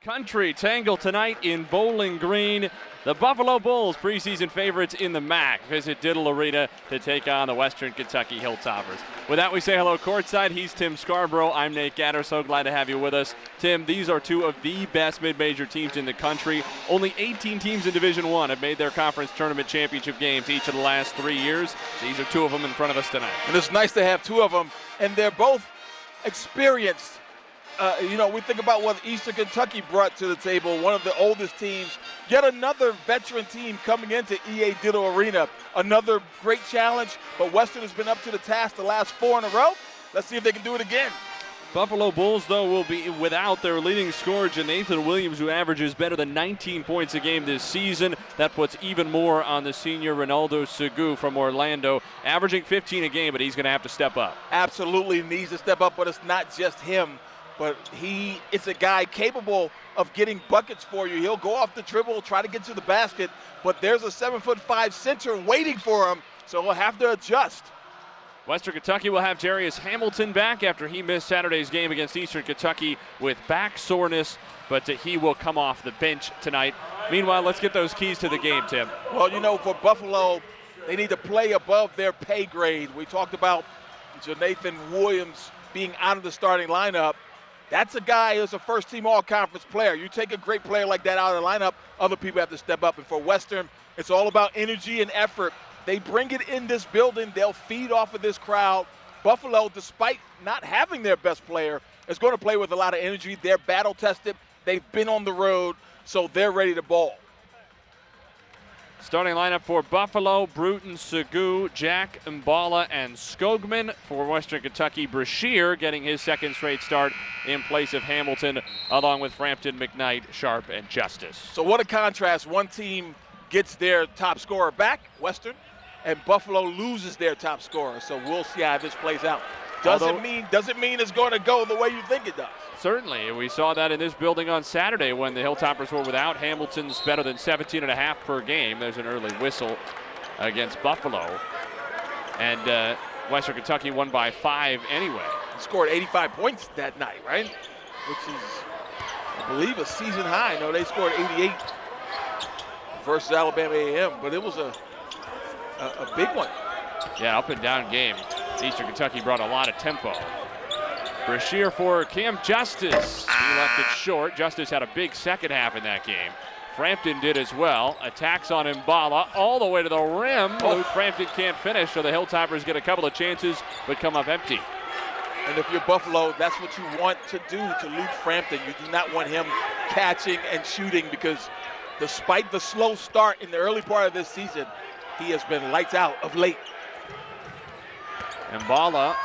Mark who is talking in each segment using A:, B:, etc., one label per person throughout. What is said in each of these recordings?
A: Country tangle tonight in Bowling Green. The Buffalo Bulls, preseason favorites in the MAC, visit Diddle Arena to take on the Western Kentucky Hilltoppers. With that, we say hello courtside. He's Tim Scarborough. I'm Nate Gatter. So glad to have you with us. Tim, these are two of the best mid-major teams in the country. Only 18 teams in Division I have made their conference tournament championship games each of the last 3 years. These are two of them in front of us tonight.
B: And it's nice to have two of them, and they're both experienced. We think about what Eastern Kentucky brought to the table, one of the oldest teams. Yet another veteran team coming into EA Diddle Arena. Another great challenge, but Western has been up to the task the last 4 in a row. Let's see if they can do it again.
A: Buffalo Bulls, though, will be without their leading scorer, Nathan Williams, who averages better than 19 points a game this season. That puts even more on the senior Ronaldo Segu from Orlando, averaging 15 a game, but he's going to have to step up.
B: Absolutely needs to step up, but it's not just him. But he is a guy capable of getting buckets for you. He'll go off the dribble, try to get to the basket, but there's a 7'5" center waiting for him, so he'll have to adjust.
A: Western Kentucky will have Jarius Hamilton back after he missed Saturday's game against Eastern Kentucky with back soreness, but he will come off the bench tonight. Meanwhile, let's get those keys to the game, Tim.
B: Well, for Buffalo, they need to play above their pay grade. We talked about Nathan Williams being out of the starting lineup. That's a guy who's a first-team all-conference player. You take a great player like that out of the lineup, other people have to step up. And for Western, it's all about energy and effort. They bring it in this building. They'll feed off of this crowd. Buffalo, despite not having their best player, is going to play with a lot of energy. They're battle-tested. They've been on the road, so they're ready to ball.
A: Starting lineup for Buffalo: Bruton, Segu, Jack, Mbala, and Skogman. For Western Kentucky, Brashear getting his second straight start in place of Hamilton, along with Frampton, McKnight, Sharp, and Justice.
B: So what a contrast. One team gets their top scorer back, Western, and Buffalo loses their top scorer. So we'll see how this plays out. Doesn't mean it's going to go the way you think it does.
A: Certainly. We saw that in this building on Saturday when the Hilltoppers were without Hamilton's better than 17.5 per game. There's an early whistle against Buffalo. And Western Kentucky won by 5 anyway.
B: He scored 85 points that night, right? Which is, I believe, a season high. No, they scored 88 versus Alabama A&M, but it was a big one.
A: Yeah, up and down game. Eastern Kentucky brought a lot of tempo. Brashear for Cam Justice. He left it short. Justice had a big second half in that game. Frampton did as well. Attacks on Mbala all the way to the rim. Luke Frampton can't finish, so the Hilltoppers get a couple of chances but come up empty.
B: And if you're Buffalo, that's what you want to do to Luke Frampton. You do not want him catching and shooting, because despite the slow start in the early part of this season, he has been lights out of late.
A: Mbala,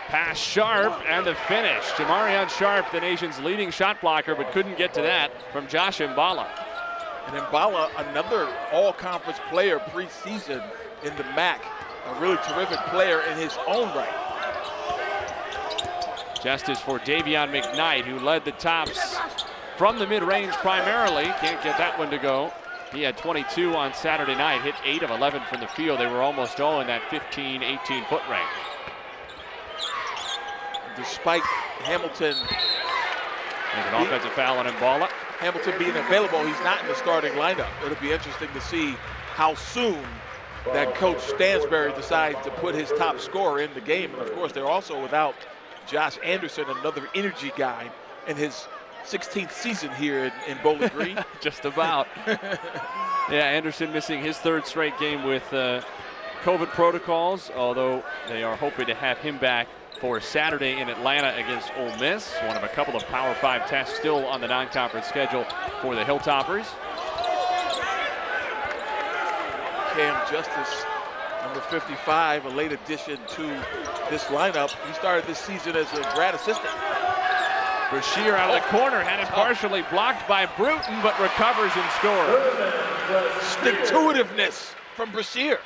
A: pass Sharp, and the finish. Jamarion Sharp, the nation's leading shot blocker, but couldn't get to that from Josh Mbala.
B: And Mbala, another all-conference player preseason in the MAC. A really terrific player in his own right.
A: Justice for Davion McKnight, who led the Tops from the mid-range primarily. Can't get that one to go. He had 22 on Saturday night, hit 8 of 11 from the field. They were almost all in that 15, 18-foot range.
B: Despite Hamilton
A: an offensive foul on Mbala.
B: Hamilton being available, he's not in the starting lineup. It'll be interesting to see how soon that Coach Stansbury decides to put his top scorer in the game. And of course, they're also without Josh Anderson, another energy guy, in his 16th season here in Bowling Green.
A: Just about. Yeah, Anderson missing his 3rd straight game with COVID protocols, although they are hoping to have him back for Saturday in Atlanta against Ole Miss. One of a couple of Power 5 tests still on the non-conference schedule for the Hilltoppers.
B: Cam Justice, number 55, a late addition to this lineup. He started this season as a grad assistant.
A: Brashear out of the corner, had it partially blocked by Bruton, but recovers and scores.
B: Stick-to-itiveness from Brashear.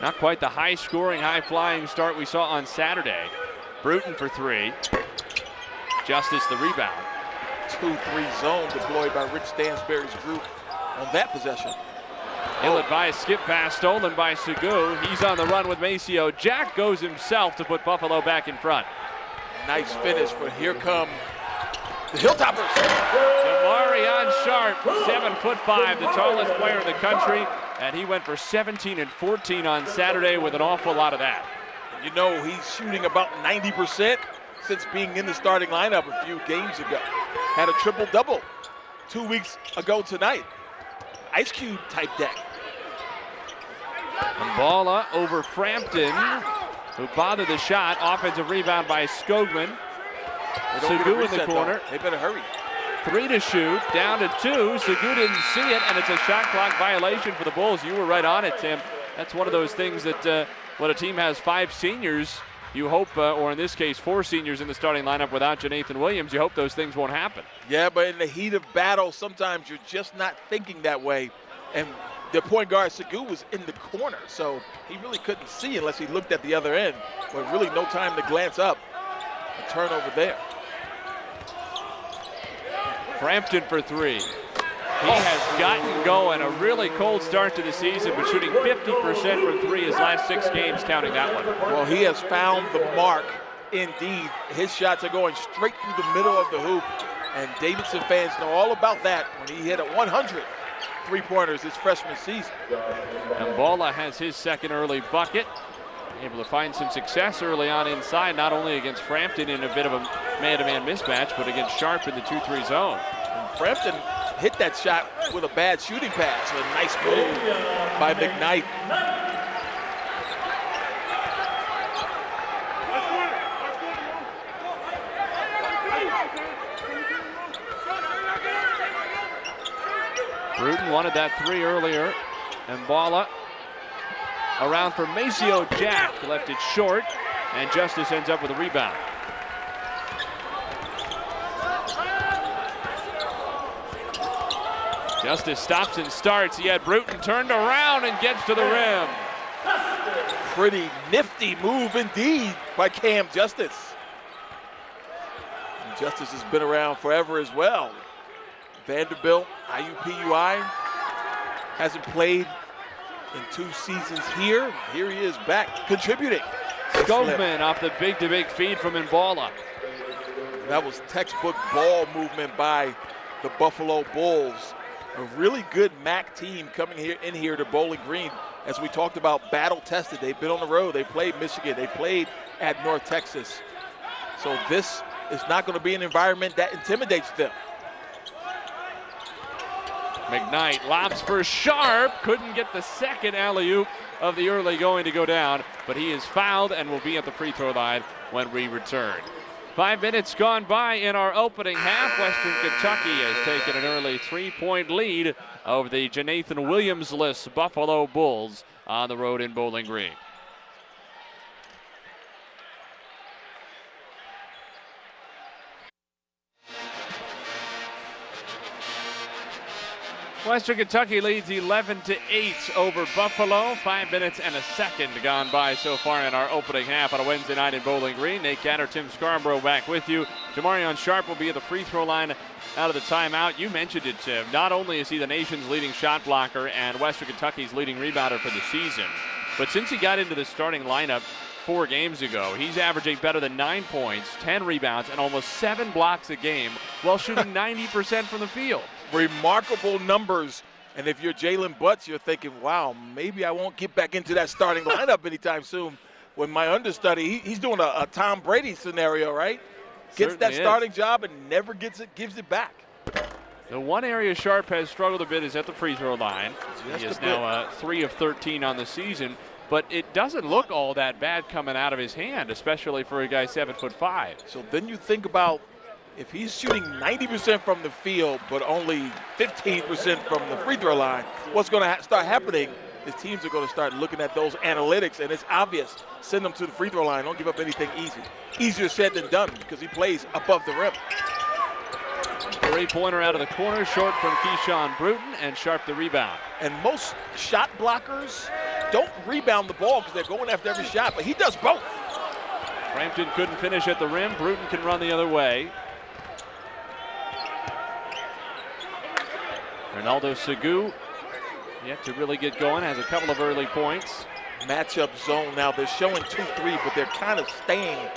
A: Not quite the high-scoring, high-flying start we saw on Saturday. Bruton for 3. Justice the rebound.
B: 2-3 zone deployed by Rich Stansbury's group on that possession.
A: Ill-advised skip pass stolen by Segu. He's on the run with Maceo. Jack goes himself to put Buffalo back in front.
B: Nice finish, but here come the Hilltoppers.
A: Jamarion Sharp, 7'5", the tallest player in the country, and he went for 17 and 14 on Saturday with an awful lot of that.
B: You know, he's shooting about 90% since being in the starting lineup a few games ago. Had a triple-double 2 weeks ago tonight. Ice Cube type deck.
A: Mballa over Frampton, who bothered the shot. Offensive rebound by Skogman. Segu in the corner.
B: They better hurry.
A: 3 to shoot, down to 2. Segu didn't see it, and it's a shot clock violation for the Bulls. You were right on it, Tim. That's one of those things that when a team has 5 seniors, you hope, or in this case 4 seniors in the starting lineup without Jonathan Williams, you hope those things won't happen.
B: Yeah, but in the heat of battle, sometimes you're just not thinking that way. And the point guard, Segu, was in the corner, so he really couldn't see unless he looked at the other end. But really no time to glance up. A turnover there.
A: Frampton for 3. He has gotten going. A really cold start to the season, but shooting 50% from 3 his last 6 games, counting that one.
B: Well, he has found the mark indeed. His shots are going straight through the middle of the hoop, and Davidson fans know all about that when he hit 100 three-pointers his freshman season.
A: And Mballa has his second early bucket. Able to find some success early on inside, not only against Frampton in a bit of a man-to-man mismatch, but against Sharp in the 2-3 zone.
B: And Frampton hit that shot with a bad shooting pass. A nice move by McKnight.
A: Bruton wanted that 3 earlier. And Mballa around for Maceo Jack, left it short, and Justice ends up with a rebound. Justice stops and starts. He had Bruton turned around and gets to the rim.
B: Pretty nifty move indeed by Cam Justice. And Justice has been around forever as well. Vanderbilt, IUPUI, hasn't played in 2 seasons here. Here he is back contributing.
A: Skogman off the big-to-big feed from Mballa.
B: That was textbook ball movement by the Buffalo Bulls. A really good MAC team coming in here to Bowling Green. As we talked about, battle tested. They've been on the road. They played Michigan. They played at North Texas. So this is not going to be an environment that intimidates them.
A: McKnight lobs for Sharp. Couldn't get the second alley-oop of the early going to go down, but he is fouled and will be at the free throw line when we return. 5 minutes gone by in our opening half. Western Kentucky has taken an early 3-point lead over the Jonathan Williams-less Buffalo Bulls on the road in Bowling Green. Western Kentucky leads 11-8 over Buffalo. 5 minutes and a second gone by so far in our opening half on a Wednesday night in Bowling Green. Nate Gatter, Tim Scarborough back with you. Jamarion Sharp will be at the free throw line out of the timeout. You mentioned it, Tim. Not only is he the nation's leading shot blocker and Western Kentucky's leading rebounder for the season, but since he got into the starting lineup 4 games ago, he's averaging better than 9 points, 10 rebounds, and almost 7 blocks a game while shooting 90% from the field.
B: Remarkable numbers. And if you're Jalen Butts, you're thinking, wow, maybe I won't get back into that starting lineup anytime soon. When my understudy, he's doing a Tom Brady scenario, right? Gets
A: Certainly
B: that
A: is.
B: starting job and never gives it back.
A: The one area Sharp has struggled a bit is at the free throw line.
B: Just
A: he is
B: a bit.
A: now 3 of 13 on the season, but it doesn't look all that bad coming out of his hand, especially for a guy 7'5".
B: So then you think about if he's shooting 90% from the field, but only 15% from the free throw line, what's going to start happening is teams are going to start looking at those analytics, and it's obvious. Send them to the free throw line. Don't give up anything easy. Easier said than done because he plays above the rim.
A: 3-pointer out of the corner, short from Keyshawn Bruton, and Sharp the rebound.
B: And most shot blockers don't rebound the ball because they're going after every shot, but he does both.
A: Frampton couldn't finish at the rim. Bruton can run the other way. Ronaldo Segu yet to really get going, has a couple of early points.
B: Matchup zone now. They're showing 2-3, but they're kind of staying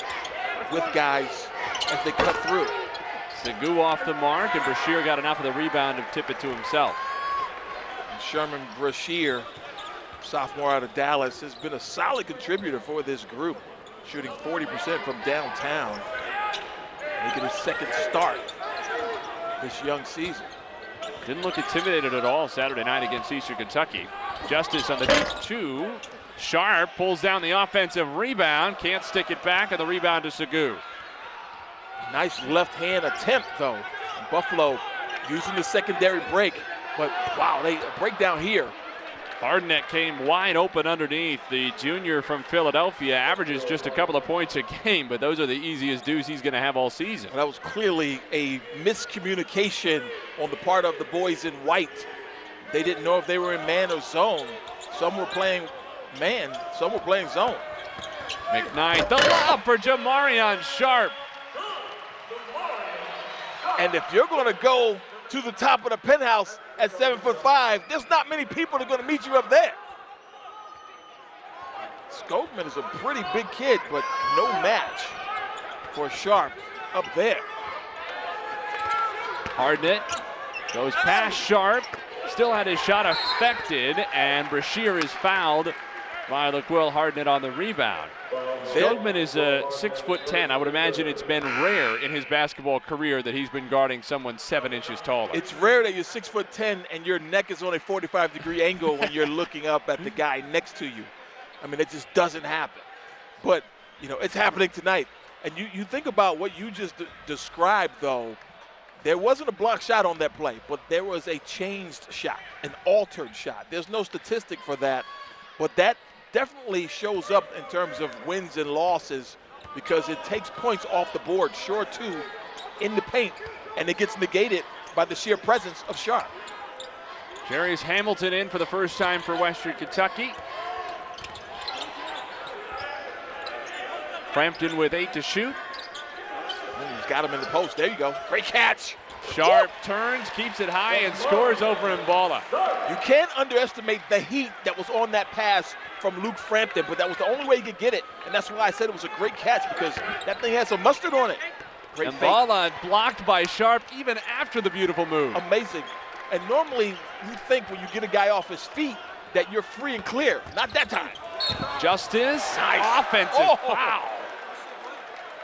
B: with guys as they cut through.
A: Segu off the mark, and Brashear got enough of the rebound to tip it to himself.
B: And Sherman Brashear, sophomore out of Dallas, has been a solid contributor for this group, shooting 40% from downtown, making his second start this young season.
A: Didn't look intimidated at all Saturday night against Eastern Kentucky. Justice on the deep 2. Sharp pulls down the offensive rebound, can't stick it back, and the rebound to Segu.
B: Nice left-hand attempt, though. Buffalo using the secondary break, but wow, they break down here.
A: Hardnett came wide open underneath. The junior from Philadelphia averages just a couple of points a game, but those are the easiest dues he's going to have all season.
B: Well, that was clearly a miscommunication on the part of the boys in white. They didn't know if they were in man or zone. Some were playing man, some were playing zone.
A: McKnight, the lob for Jamarion Sharp.
B: And if you're going to go to the top of the penthouse at 7'5", there's not many people that are going to meet you up there. Skogman is a pretty big kid, but no match for Sharp up there.
A: Hardnett goes past Sharp, still had his shot affected, and Brashear is fouled by LaQuill Hardnett on the rebound. Skogman is 6'10". I would imagine it's been rare in his basketball career that he's been guarding someone 7 inches taller.
B: It's rare that you're 6'10" and your neck is on a 45-degree angle when you're looking up at the guy next to you. I mean, it just doesn't happen. But, you know, it's happening tonight. And you think about what you just described, though. There wasn't a block shot on that play, but there was a changed shot, an altered shot. There's no statistic for that, but that definitely shows up in terms of wins and losses because it takes points off the board, sure too, in the paint, and it gets negated by the sheer presence of Sharp.
A: Jarius Hamilton in for the first time for Western Kentucky. Frampton with 8 to shoot.
B: He's got him in the post. There you go. Great catch.
A: Sharp turns, keeps it high, and scores over Mbala.
B: You can't underestimate the heat that was on that pass from Luke Frampton, but that was the only way he could get it, and that's why I said it was a great catch, because that thing has some mustard on it. Great
A: Mbala blocked by Sharp even after the beautiful move.
B: Amazing. And normally you think when you get a guy off his feet that you're free and clear. Not that time.
A: Justice,
B: nice.
A: Offensive foul.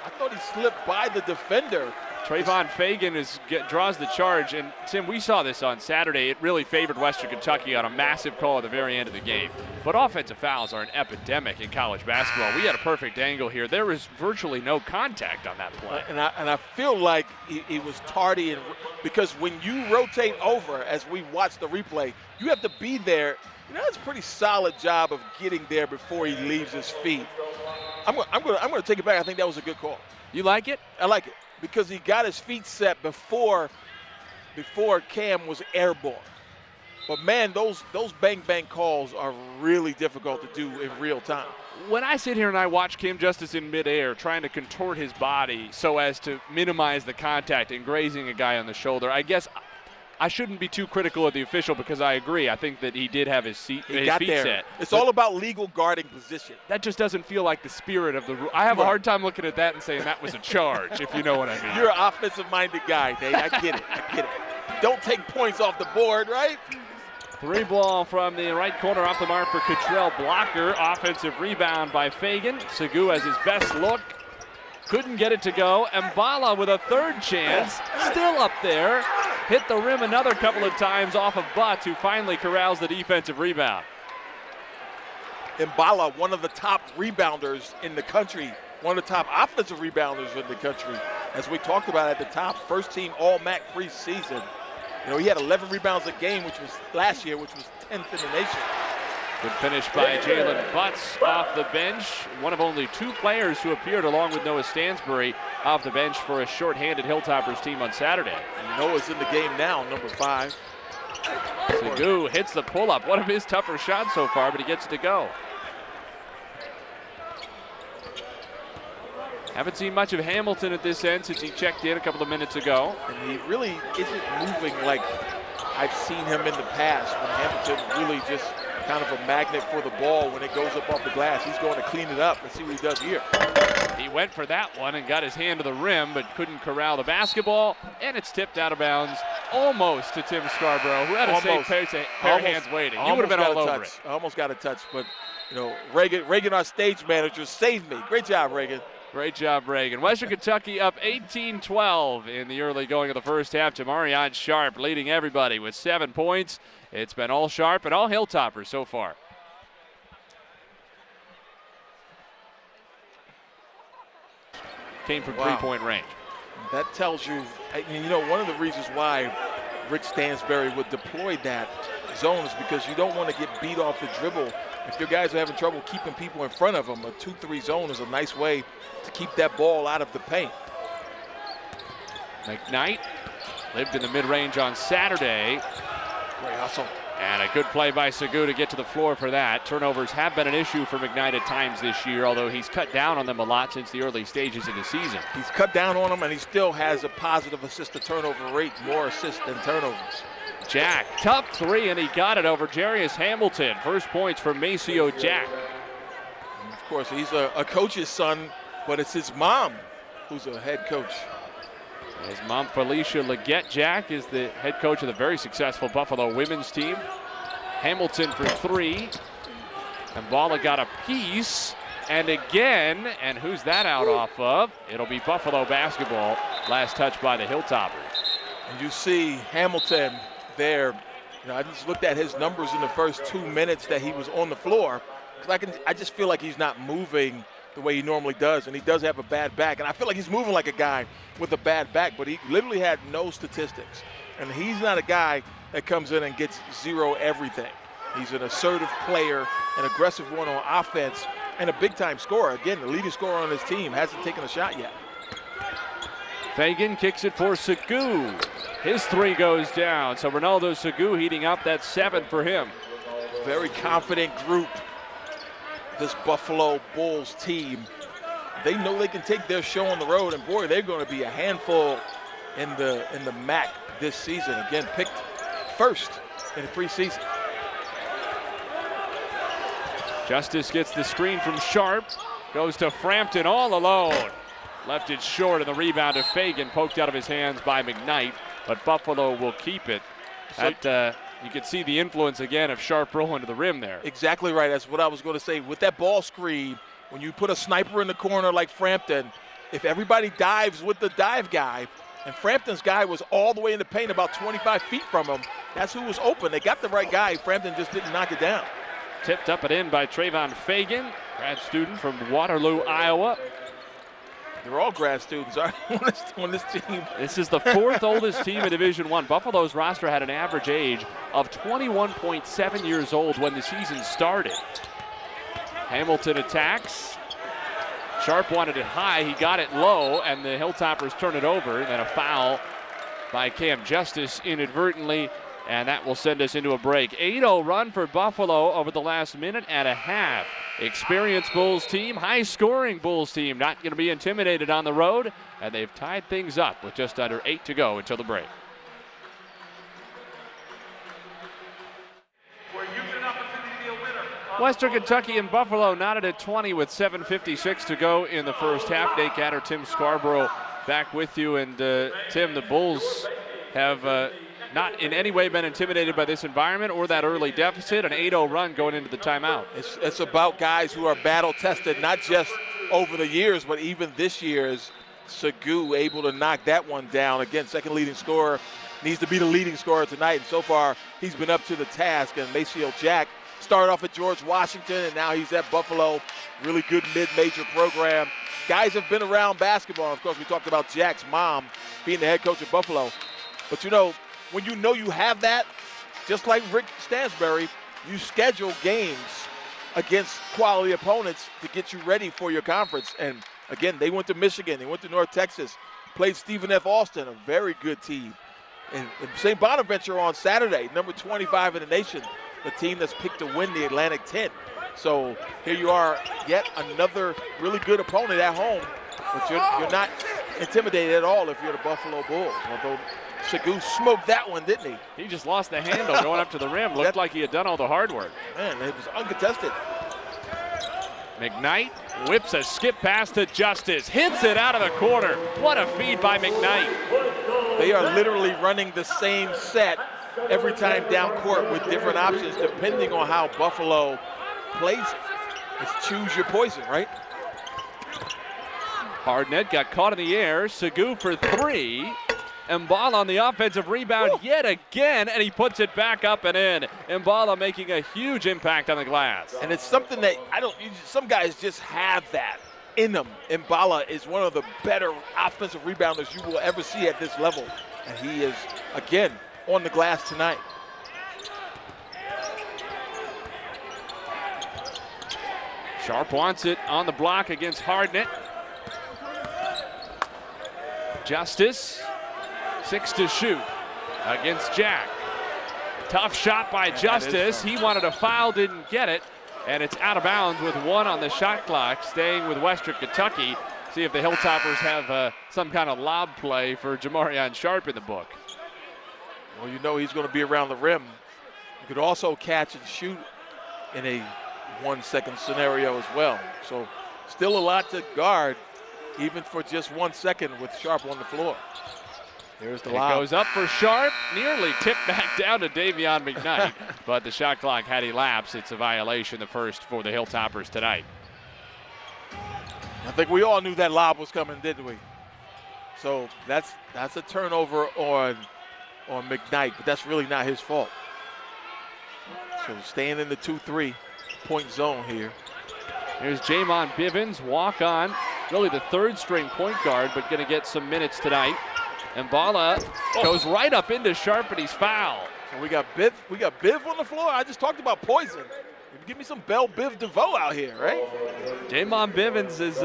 B: I thought he slipped by the defender.
A: Trayvon Fagan draws the charge, and Tim, we saw this on Saturday. It really favored Western Kentucky on a massive call at the very end of the game. But offensive fouls are an epidemic in college basketball. We had a perfect angle here. There was virtually no contact on that play.
B: And I feel like he was tardy, because when you rotate over, as we watch the replay, you have to be there. You know, that's a pretty solid job of getting there before he leaves his feet. I'm going to take it back. I think that was a good call.
A: You like it?
B: I like it, because he got his feet set before Cam was airborne. But man, those bang calls are really difficult to do in real time.
A: When I sit here and I watch Cam Justice in midair trying to contort his body so as to minimize the contact and grazing a guy on the shoulder, I guess I shouldn't be too critical of the official, because I agree. I think that he did have his feet set.
B: It's all about legal guarding position.
A: That just doesn't feel like the spirit of the rule. I have a hard time looking at that and saying that was a charge, if you know what I mean.
B: You're an offensive-minded guy, Nate. I get it. Don't take points off the board, right?
A: 3 ball from the right corner off the mark for Cottrell. Blocker, offensive rebound by Fagan. Segu has his best look. Couldn't get it to go. Mbala with a third chance, still up there. Hit the rim another couple of times off of Butts, who finally corrals the defensive rebound.
B: Mbala, one of the top rebounders in the country, one of the top offensive rebounders in the country. As we talked about at the top, first team All-MAC preseason. You know, he had 11 rebounds a game, which was last year, which was 10th in the nation.
A: Good finish by Jalen Butts off the bench. One of only 2 players who appeared, along with Noah Stansbury, off the bench for a short-handed Hilltoppers team on Saturday.
B: And Noah's in the game now, number 5.
A: Segu hits the pull-up. One of his tougher shots so far, but he gets it to go. Haven't seen much of Hamilton at this end since he checked in a couple of minutes ago.
B: And he really isn't moving like I've seen him in the past, when Hamilton really just kind of a magnet for the ball when it goes up off the glass. He's going to clean it up. Let's see what he does here.
A: He went for that one and got his hand to the rim, but couldn't corral the basketball, and it's tipped out of bounds almost to Tim Scarborough, who had a safe pair of hands waiting. You would have been all over it.
B: I almost got a touch, but you know, Reagan, our stage manager, saved me. Great job, Reagan.
A: Great job, Reagan. Western Kentucky up 18-12 in the early going of the first half. Jamarion Sharp leading everybody with 7 points. It's been all Sharp and all Hilltoppers so far. Came from three-point range.
B: That tells you, you know, one of the reasons why Rick Stansbury would deploy that zone is because you don't want to get beat off the dribble. If your guys are having trouble keeping people in front of them, a 2-3 zone is a nice way to keep that ball out of the paint.
A: McKnight lived in the mid-range on Saturday.
B: Great hustle.
A: And a good play by Segu to get to the floor for that. Turnovers have been an issue for McKnight at times this year, although he's cut down on them a lot since the early stages of the season.
B: He's cut down on them, and he still has a positive assist-to-turnover rate, more assists than turnovers.
A: Jack, tough three, and he got it over Jarius Hamilton. First points for Maceo Jack.
B: And of course, he's a coach's son, but it's his mom who's a head coach.
A: His mom, Felicia Leggett Jack, is the head coach of the very successful Buffalo women's team. Hamilton for three. And Balla got a piece. And again, and who's that out off of? It'll be Buffalo basketball. Last touch by the Hilltoppers.
B: And you see Hamilton there. You know, I just looked at his numbers in the first 2 minutes that he was on the floor. I just feel like he's not moving the way he normally does, and he does have a bad back. And I feel like he's moving like a guy with a bad back, but he literally had no statistics. And he's not a guy that comes in and gets zero everything. He's an assertive player, an aggressive one on offense, and a big-time scorer. Again, the leading scorer on his team hasn't taken a shot yet.
A: Fagan kicks it for Segu. His three goes down, so Ronaldo Segu heating up. That's 7 for him.
B: Very confident group, this Buffalo Bulls team. They know they can take their show on the road, and boy, they're going to be a handful in the MAC this season. Again, picked first in the preseason.
A: Justice gets the screen from Sharp, goes to Frampton all alone. Left it short, and the rebound of Fagan poked out of his hands by McKnight, but Buffalo will keep it. You can see the influence again of Sharp rolling to the rim there.
B: Exactly right. That's what I was going to say. With that ball screen, when you put a sniper in the corner like Frampton, if everybody dives with the dive guy, and Frampton's guy was all the way in the paint about 25 feet from him, that's who was open. They got the right guy. Frampton just didn't knock it down.
A: Tipped up and in by Trayvon Fagan, grad student from Waterloo, Iowa.
B: They're all grad students on this team.
A: This is the 4th oldest team in Division I. Buffalo's roster had an average age of 21.7 years old when the season started. Hamilton attacks. Sharp wanted it high. He got it low, and the Hilltoppers turn it over. And then a foul by Cam Justice inadvertently, and that will send us into a break. 8-0 run for Buffalo over the last minute and a half. Experienced Bulls team, high-scoring Bulls team, not going to be intimidated on the road, and they've tied things up with just under 8 to go until the break. Western Kentucky and Buffalo knotted at 20 with 7:56 to go in the first half. Nate Gatter, Tim Scarborough back with you, and Tim, the Bulls have not in any way been intimidated by this environment or that early deficit. An 8-0 run going into the timeout.
B: It's about guys who are battle-tested, not just over the years, but even this year's Segu able to knock that one down. Again, second leading scorer, needs to be the leading scorer tonight, and so far he's been up to the task. And Maceo Jack started off at George Washington, and now he's at Buffalo. Really good mid-major program. Guys have been around basketball. Of course, we talked about Jack's mom being the head coach at Buffalo. But, you know you have that, just like Rick Stansbury, you schedule games against quality opponents to get you ready for your conference. And, again, they went to Michigan. They went to North Texas, played Stephen F. Austin, a very good team. And St. Bonaventure on Saturday, number 25 in the nation, the team that's picked to win the Atlantic 10. So here you are, yet another really good opponent at home. But you're not intimidated at all if you're the Buffalo Bulls. Although Shagoo smoked that one, didn't he?
A: He just lost the handle going up to the rim. Looked like he had done all the hard work.
B: Man, it was uncontested.
A: McKnight whips a skip pass to Justice. Hits it out of the corner. What a feed by McKnight.
B: They are literally running the same set every time down court with different options depending on how Buffalo plays it. It's choose your poison, right?
A: Hardnett got caught in the air. Sagoo for three. Mbala on the offensive rebound yet again, and he puts it back up and in. Mbala making a huge impact on the glass.
B: And it's something that some guys just have that in them. Mbala is one of the better offensive rebounders you will ever see at this level. And he is, again, on the glass tonight.
A: Sharp wants it on the block against Hardnett. Justice, 6 to shoot against Jack. Tough shot by Justice. He wanted a foul, didn't get it, and it's out of bounds with 1 on the shot clock, staying with Western Kentucky. See if the Hilltoppers have some kind of lob play for Jamarion Sharp in the book.
B: Well, you know he's going to be around the rim. You could also catch and shoot in a 1-second scenario as well. So still a lot to guard, even for just 1 second with Sharp on the floor. There's the lob.
A: It goes up for Sharp, nearly tipped back down to Davion McKnight, but the shot clock had elapsed. It's a violation, the first for the Hilltoppers tonight.
B: I think we all knew that lob was coming, didn't we? So that's a turnover on McKnight, but that's really not his fault. So staying in the 2-3 point zone here.
A: Here's Jamon Bivens, walk on, really the third string point guard, but going to get some minutes tonight. And Mbala goes right up into Sharp, and he's fouled.
B: So we got Biv on the floor. I just talked about poison. Give me some Bell Biv DeVoe out here, right?
A: Jamon Bivens is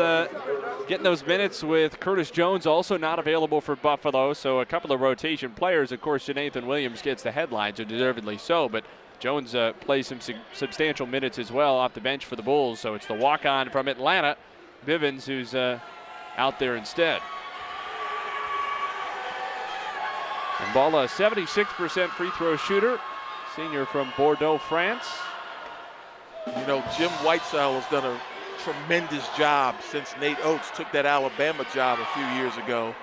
A: getting those minutes with Curtis Jones also not available for Buffalo. So a couple of rotation players. Of course, Jonathan Williams gets the headlines, and deservedly so. But Jones plays some substantial minutes as well off the bench for the Bulls. So it's the walk-on from Atlanta, Bivens, who's out there instead. Mbala, 76% free throw shooter, senior from Bordeaux, France.
B: You know, Jim Whitesell has done a tremendous job since Nate Oates took that Alabama job a few years ago.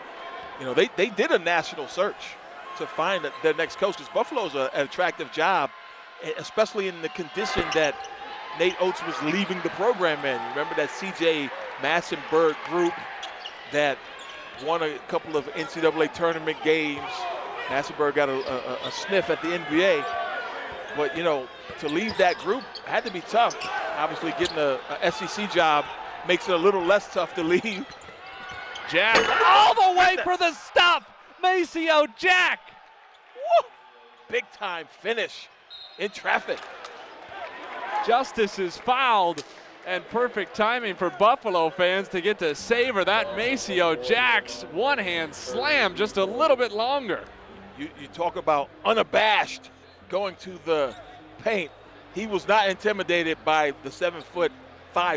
B: You know, they did a national search to find their next coach, because Buffalo's an attractive job, especially in the condition that Nate Oates was leaving the program in. Remember that C.J. Massenberg group that won a couple of NCAA tournament games. Massenberg got a sniff at the NBA. But, you know, to leave that group had to be tough. Obviously, getting a SEC job makes it a little less tough to leave.
A: Jack all the way for the stop. Maceo Jack.
B: Woo! Big time finish in traffic.
A: Justice is fouled, and perfect timing for Buffalo fans to get to savor that Maceo Jack's one-hand slam just a little bit longer.
B: You talk about unabashed going to the paint. He was not intimidated by the 7'5"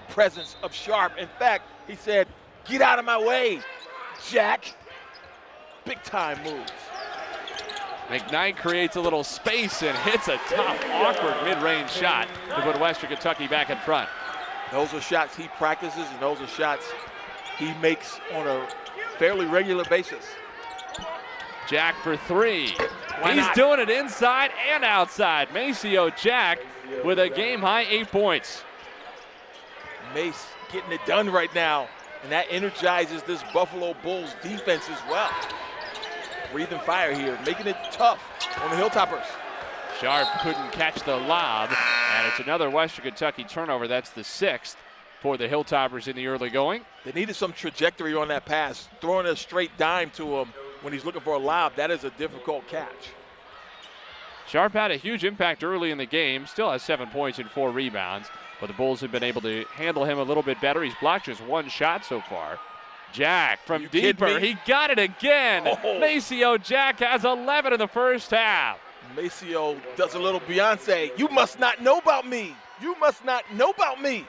B: presence of Sharp. In fact, he said, "Get out of my way, Jack." Big time moves.
A: McKnight creates a little space and hits a tough, awkward mid-range shot to put Western Kentucky back in front.
B: Those are shots he practices, and those are shots he makes on a fairly regular basis.
A: Jack for three.
B: Why
A: He's
B: not?
A: doing it inside and outside. Maceo Jack with a game-high 8 points.
B: Mace getting it done right now, and that energizes this Buffalo Bulls defense as well. Breathing fire here, making it tough on the Hilltoppers.
A: Sharp couldn't catch the lob, and it's another Western Kentucky turnover. That's the 6th for the Hilltoppers in the early going.
B: They needed some trajectory on that pass. Throwing a straight dime to him when he's looking for a lob, that is a difficult catch.
A: Sharp had a huge impact early in the game, still has 7 points and 4 rebounds, but the Bulls have been able to handle him a little bit better. He's blocked just 1 shot so far. Jack from deeper, he got it again.
B: Oh.
A: Maceo Jack has 11 in the first half.
B: Maceo does a little Beyonce. You must not know about me. You must not know about me.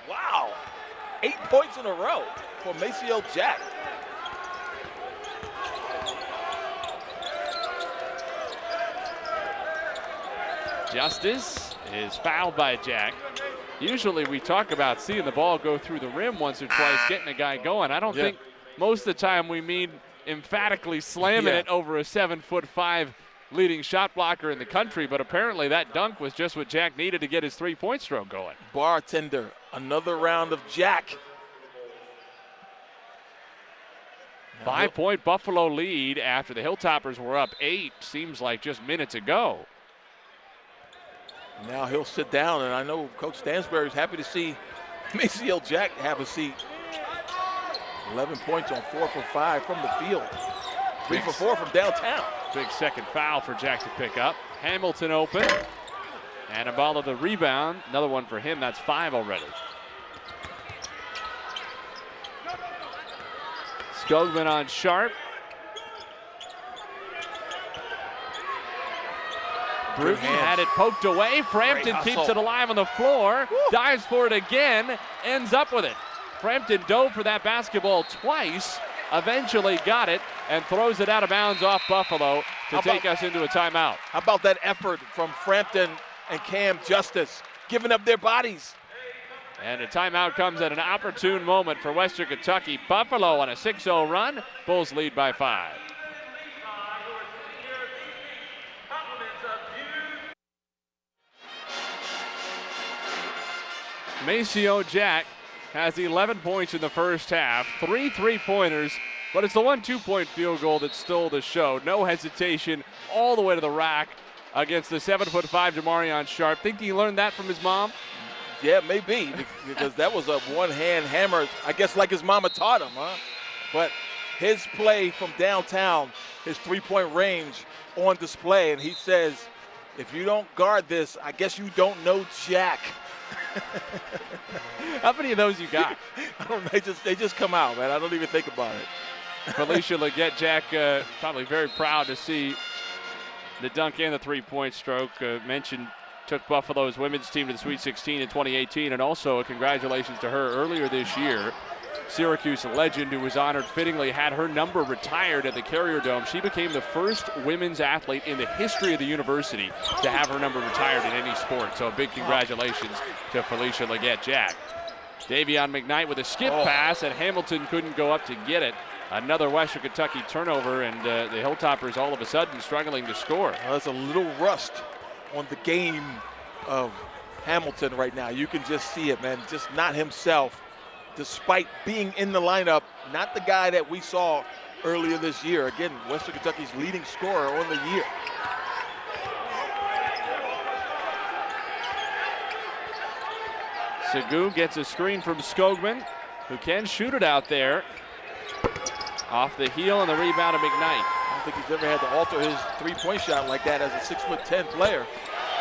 B: Wow. 8 points in a row for Maceo Jack.
A: Justice is fouled by Jack. Usually we talk about seeing the ball go through the rim once or twice, getting a guy going. I don't think most of the time we mean emphatically slamming it over a 7'5" leading shot blocker in the country, but apparently that dunk was just what Jack needed to get his three-point stroke going.
B: Bartender, another round of Jack.
A: 5-point Buffalo lead after the Hilltoppers were up 8, seems like just minutes ago.
B: Now he'll sit down, and I know Coach Stansbury's happy to see Maceo Jack have a seat. 11 points on 4 for 5 from the field. 3 for 4 from downtown.
A: Big second foul for Jack to pick up. Hamilton open. And Abala the rebound. Another one for him. That's 5 already. Skogman on Sharp. Bruton had it poked away. Frampton keeps it alive on the floor. Dives for it again. Ends up with it. Frampton dove for that basketball twice. Eventually got it and throws it out of bounds off Buffalo to take us into a timeout.
B: How about that effort from Frampton and Cam Justice, giving up their bodies?
A: And a timeout comes at an opportune moment for Western Kentucky. Buffalo on a 6-0 run. Bulls lead by 5. Maceo Jack has 11 points in the first half, 3 3-pointers, but it's the 1 2-point field goal that stole the show. No hesitation, all the way to the rack against the 7'5" Jamarion Sharp. Think he learned that from his mom?
B: Yeah, maybe, because that was a one-hand hammer, I guess like his mama taught him, huh? But his play from downtown, his three-point range on display, and he says, if you don't guard this, I guess you don't know Jack.
A: How many of those you got?
B: I don't know, they just come out, man. I don't even think about it.
A: Felicia Leggett, Jack probably very proud to see the dunk and the three-point stroke. Mentioned took Buffalo's women's team to the Sweet 16 in 2018, and also a congratulations to her earlier this year. Syracuse legend who was honored fittingly had her number retired at the Carrier Dome. She became the first women's athlete in the history of the university to have her number retired in any sport. So a big congratulations to Felicia Leggett Jack. Davion McKnight with a skip pass, and Hamilton couldn't go up to get it. Another Western Kentucky turnover, and the Hilltoppers all of a sudden struggling to score.
B: Well, there's a little rust on the game of Hamilton right now. You can just see it, man. Just not himself. Despite being in the lineup, not the guy that we saw earlier this year. Again, Western Kentucky's leading scorer on the year.
A: Segu gets a screen from Skogman, who can shoot it out there. Off the heel and the rebound of McKnight.
B: I don't think he's ever had to alter his three-point shot like that as a 6'10" player.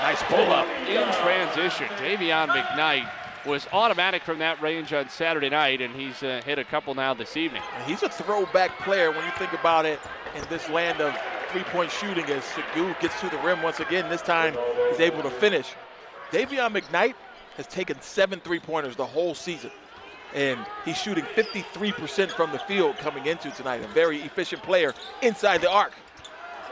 B: Nice pull-up.
A: In transition, Davion McKnight was automatic from that range on Saturday night, and he's hit a couple now this evening.
B: And he's a throwback player when you think about it in this land of three-point shooting, as Segu gets to the rim once again. This time he's able to finish. Davion McKnight has taken 7 3-pointers the whole season, and he's shooting 53% from the field coming into tonight. A very efficient player inside the arc.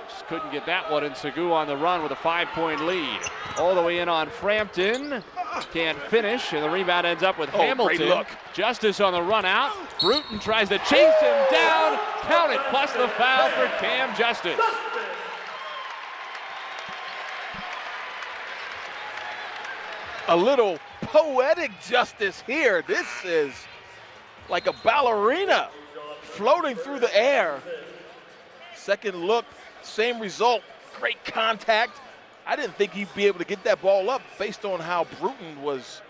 A: Just couldn't get that one, and Segu on the run with a 5-point lead. All the way in on Frampton. Can't finish, and the rebound ends up with Hamilton.
B: Great look.
A: Justice on the run out. Bruton tries to chase him down. Count it, plus the foul for Cam Justice.
B: A little poetic justice here. This is like a ballerina floating through the air. Second look, same result, great contact. I didn't think he'd be able to get that ball up based on how Bruton was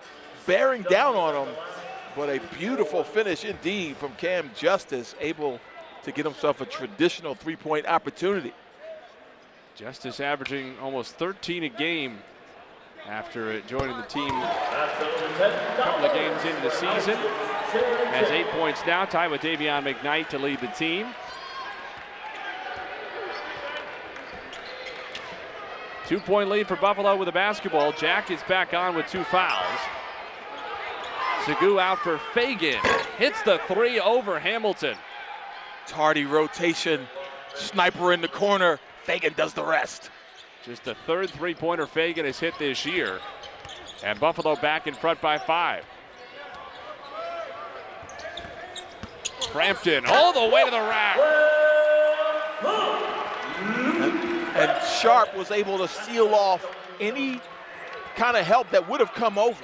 B: bearing down on him. But a beautiful finish indeed from Cam Justice, able to get himself a traditional three-point opportunity.
A: Justice averaging almost 13 a game after joining the team a couple of games into the season. Has 8 points now, tied with Davion McKnight to lead the team. Two-point lead for Buffalo with the basketball. Jack is back on with 2 fouls. Segu out for Fagan. Hits the 3 over Hamilton.
B: Tardy rotation, sniper in the corner. Fagan does the rest.
A: Just the third three-pointer Fagan has hit this year. And Buffalo back in front by 5. Frampton all the way to the rack.
B: And Sharp was able to seal off any kind of help that would have come over.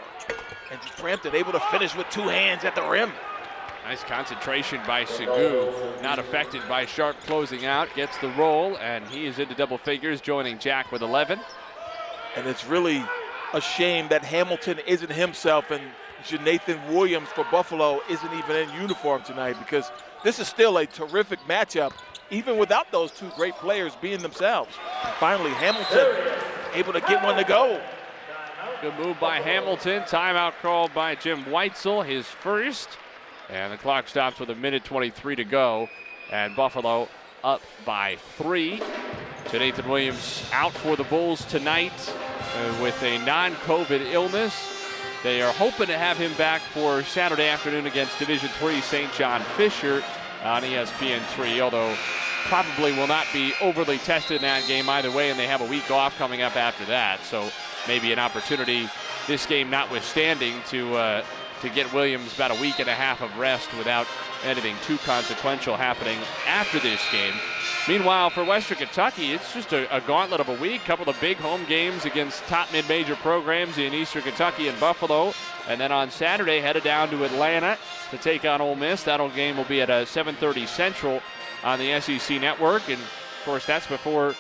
B: And Frampton able to finish with 2 hands at the rim.
A: Nice concentration by Segu. Not affected by Sharp closing out. Gets the roll, and he is into double figures, joining Jack with 11.
B: And it's really a shame that Hamilton isn't himself and Jonathan Williams for Buffalo isn't even in uniform tonight, because this is still a terrific matchup, even without those 2 great players being themselves. And finally, Hamilton able to get one to go.
A: Good move by Hamilton. Timeout called by Jim Weitzel, his first. And the clock stops with 1:23 to go. And Buffalo up by 3. Jonathan Williams out for the Bulls tonight with a non-COVID illness. They are hoping to have him back for Saturday afternoon against Division III St. John Fisher on ESPN3, although probably will not be overly tested in that game either way, and they have a week off coming up after that. So maybe an opportunity, this game notwithstanding, to get Williams about a week and a half of rest without anything too consequential happening after this game. Meanwhile, for Western Kentucky, it's just a gauntlet of a week. Couple of big home games against top mid-major programs in Eastern Kentucky and Buffalo. And then on Saturday, headed down to Atlanta to take on Ole Miss. That game will be at 7:30 Central on the SEC Network. And, of course, that's before,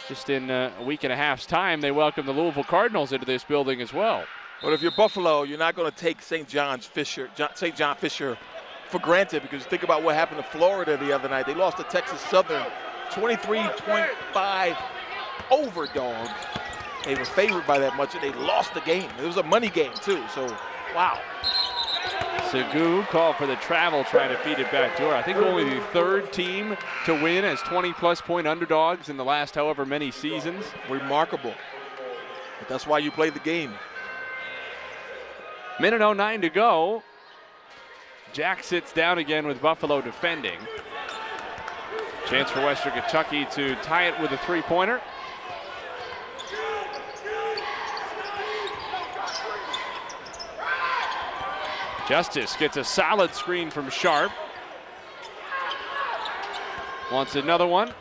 A: just in a week and a half's time, they welcome the Louisville Cardinals into this building as well.
B: But if you're Buffalo, you're not going to take St. John Fisher for granted, because think about what happened to Florida the other night. They lost to Texas Southern 23.5 overdog. They were favored by that much, and they lost the game. It was a money game, too, so wow.
A: Segu called for the travel, trying to feed it back door. I think only the 3rd team to win as 20-plus point underdogs in the last however many seasons.
B: Remarkable. But that's why you play the game.
A: Minute 09 to go. Jack sits down again with Buffalo defending. Chance for Western Kentucky to tie it with a 3-pointer. Justice gets a solid screen from Sharp. Wants another one.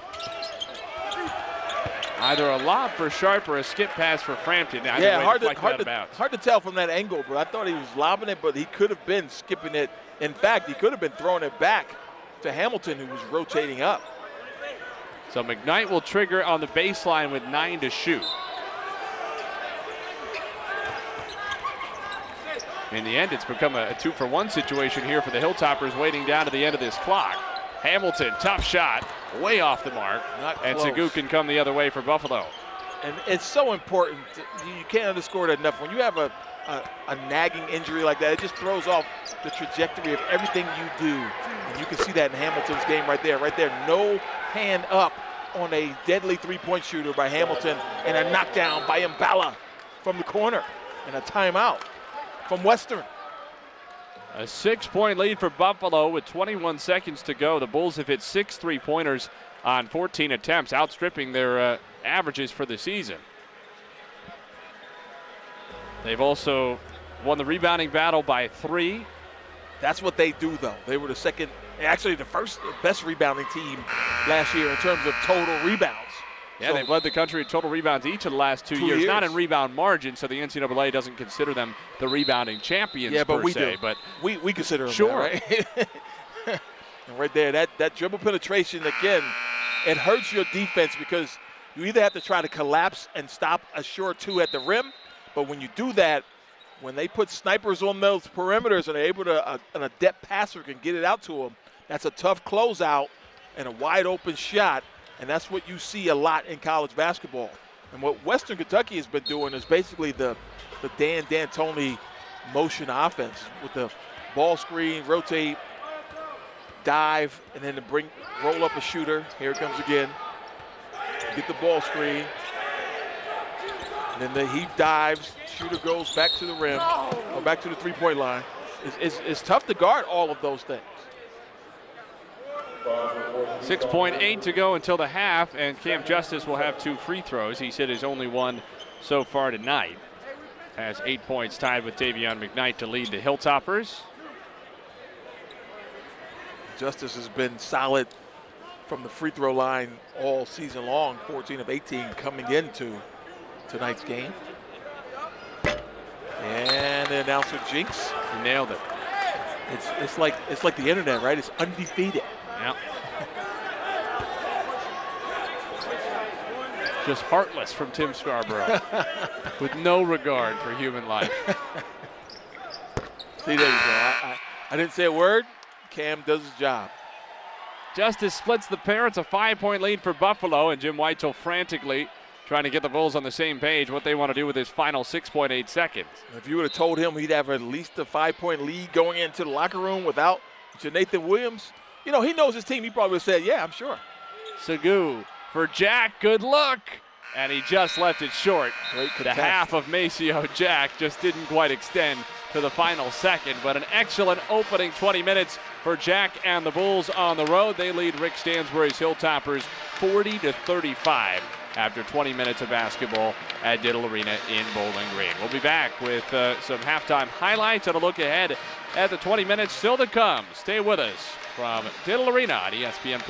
A: Either a lob for Sharp or a skip pass for Frampton.
B: Yeah, hard to tell from that angle, but I thought he was lobbing it, but he could have been skipping it. In fact, he could have been throwing it back to Hamilton, who was rotating up.
A: So McKnight will trigger on the baseline with 9 to shoot. In the end, it's become a 2-for-1 situation here for the Hilltoppers, waiting down to the end of this clock. Hamilton, tough shot, way off the mark. And Segu can come the other way for Buffalo.
B: And it's so important. You can't underscore it enough. When you have a nagging injury like that, it just throws off the trajectory of everything you do. And you can see that in Hamilton's game right there. Right there, no hand up on a deadly 3-point shooter by Hamilton, and a knockdown by Mbala from the corner, and a timeout from Western.
A: A 6-point lead for Buffalo with 21 seconds to go. The Bulls have hit 6 3-pointers on 14 attempts, outstripping their averages for the season. They've also won the rebounding battle by 3.
B: That's what they do, though. They were the best rebounding team last year in terms of total rebounds.
A: Yeah, so they've led the country in total rebounds each of the last 2 years. Not in rebound margin, so the NCAA doesn't consider them the rebounding champions
B: but
A: per se.
B: But we consider them
A: sure.
B: That, right? And right there, that dribble penetration, again, it hurts your defense, because you either have to try to collapse and stop a short 2 at the rim, but when you do that, when they put snipers on those perimeters and they're able to, an adept passer can get it out to them, that's a tough closeout and a wide open shot. And that's what you see a lot in college basketball. And what Western Kentucky has been doing is basically the Dan D'Antoni motion offense, with the ball screen, rotate, dive, and then roll up a shooter. Here it comes again. Get the ball screen. And then he dives, shooter goes back to the rim, or back to the 3-point line. It's tough to guard all of those things.
A: 6.8 to go until the half, and Cam Justice will have 2 free throws. He's hit his only one so far tonight. Has 8 points, tied with Davion McKnight to lead the Hilltoppers.
B: Justice has been solid from the free throw line all season long, 14 of 18 coming into tonight's game. And the announcer jinx.
A: He nailed it.
B: It's like the internet, right? It's undefeated.
A: Yep. Just heartless from Tim Scarborough, with no regard for human life.
B: See, there you go. I didn't say a word. Cam does his job.
A: Justice splits the pair. It's a 5-point lead for Buffalo, and Jim Weitzel frantically trying to get the Bulls on the same page, what they want to do with his final 6.8 seconds.
B: If you would have told him he'd have at least a 5-point lead going into the locker room without Jonathan Williams, you know, he knows his team. He probably would have said, yeah, I'm sure.
A: Segu for Jack. Good look. And he just left it short. The half of Maceo Jack just didn't quite extend to the final second, but an excellent opening 20 minutes for Jack and the Bulls on the road. They lead Rick Stansbury's Hilltoppers 40-35 after 20 minutes of basketball at Diddle Arena in Bowling Green. We'll be back with some halftime highlights and a look ahead at the 20 minutes still to come. Stay with us from Diddle Arena on ESPN+.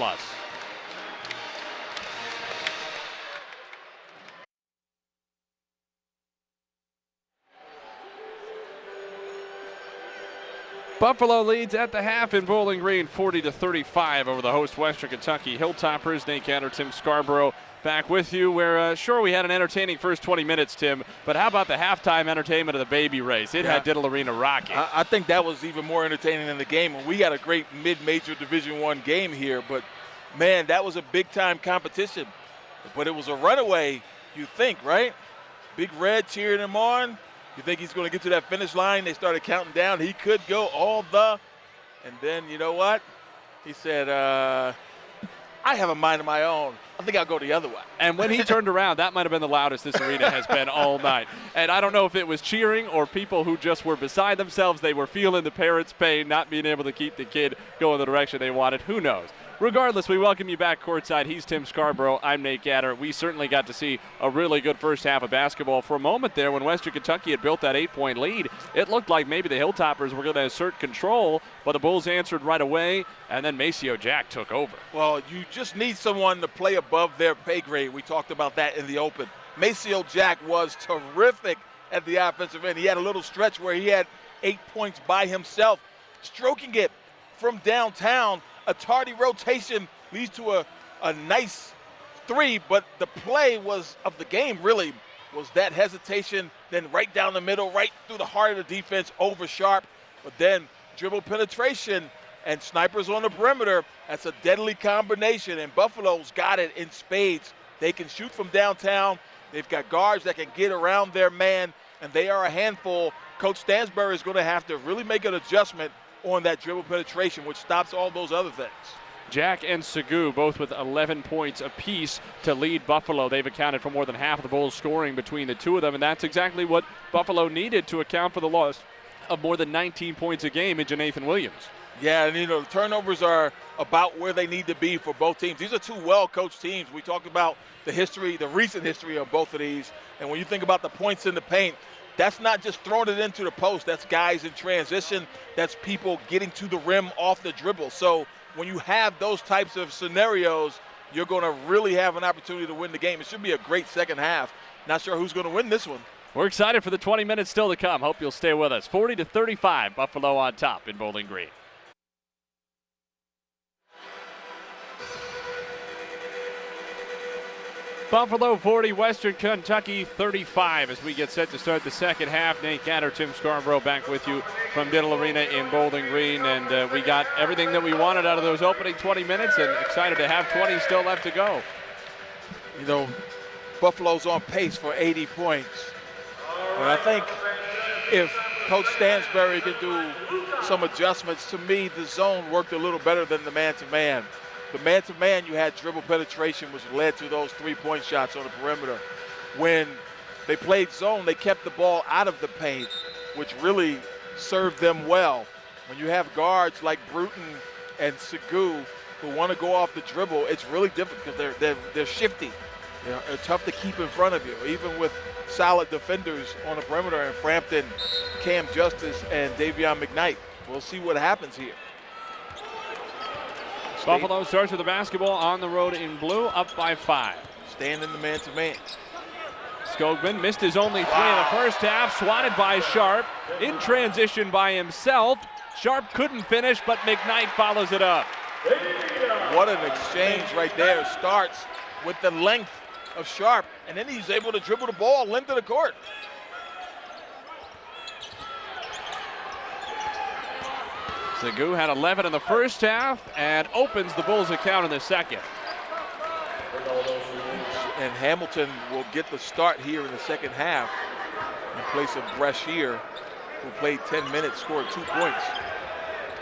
A: Buffalo leads at the half in Bowling Green, 40-35 over the host Western Kentucky Hilltoppers. Nate Gatter, Tim Scarborough back with you. We're sure we had an entertaining first 20 minutes, Tim, but how about the halftime entertainment of the Baby Race? It had Diddle Arena rocking.
B: I think that was even more entertaining than the game. And we got a great mid-major Division I game here, but man, that was a big-time competition. But it was a runaway, you think, right? Big Red cheering him on. You think he's going to get to that finish line? They started counting down. He could go and then, you know what? He said, I have a mind of my own. I think I'll go the other way.
A: And when he turned around, that might have been the loudest this arena has been all night. And I don't know if it was cheering or people who just were beside themselves. They were feeling the parents' pain, not being able to keep the kid going the direction they wanted. Who knows? Regardless, we welcome you back courtside. He's Tim Scarborough. I'm Nate Gatter. We certainly got to see a really good first half of basketball. For a moment there, when Western Kentucky had built that 8-point lead, it looked like maybe the Hilltoppers were going to assert control, but the Bulls answered right away, and then Maceo Jack took over.
B: Well, you just need someone to play above their pay grade. We talked about that in the open. Maceo Jack was terrific at the offensive end. He had a little stretch where he had 8 points by himself, stroking it from downtown. A tardy rotation leads to a nice three, but the play of the game really was that hesitation, then right down the middle, right through the heart of the defense, over Sharp, but then dribble penetration and snipers on the perimeter. That's a deadly combination, and Buffalo's got it in spades. They can shoot from downtown. They've got guards that can get around their man, and they are a handful. Coach Stansbury is going to have to really make an adjustment on that dribble penetration, which stops all those other things.
A: Jack and Segu both with 11 points apiece to lead Buffalo. They've accounted for more than half of the Bulls' scoring between the two of them, and that's exactly what Buffalo needed to account for the loss of more than 19 points a game in Jonathan Williams.
B: Yeah, and the turnovers are about where they need to be for both teams. These are two well-coached teams. We talked about the recent history of both of these, and when you think about the points in the paint, that's not just throwing it into the post. That's guys in transition. That's people getting to the rim off the dribble. So when you have those types of scenarios, you're going to really have an opportunity to win the game. It should be a great second half. Not sure who's going to win this one.
A: We're excited for the 20 minutes still to come. Hope you'll stay with us. 40-35, Buffalo on top in Bowling Green. Buffalo 40, Western Kentucky 35 as we get set to start the second half. Nate Gatter, Tim Scarborough back with you from Diddle Arena in Bowling Green. And we got everything that we wanted out of those opening 20 minutes and excited to have 20 still left to go.
B: You know, Buffalo's on pace for 80 points. And I think if Coach Stansbury could do some adjustments, to me, the zone worked a little better than the man-to-man. The man-to-man, you had dribble penetration, which led to those three-point shots on the perimeter. When they played zone, they kept the ball out of the paint, which really served them well. When you have guards like Bruton and Segu who want to go off the dribble, it's really difficult because they're shifty. They're tough to keep in front of you, even with solid defenders on the perimeter in Frampton, Cam Justice, and Davion McKnight. We'll see what happens here.
A: Buffalo starts with the basketball on the road in blue, up by 5.
B: Staying in the man-to-man.
A: Skogman missed his only 3 in the first half, swatted by Sharp. In transition by himself. Sharp couldn't finish, but McKnight follows it up.
B: What an exchange right there. Starts with the length of Sharp, and then he's able to dribble the ball length of the court.
A: Segu had 11 in the first half and opens the Bulls' account in the second.
B: And Hamilton will get the start here in the second half in place of Brashear, who played 10 minutes, scored 2 points.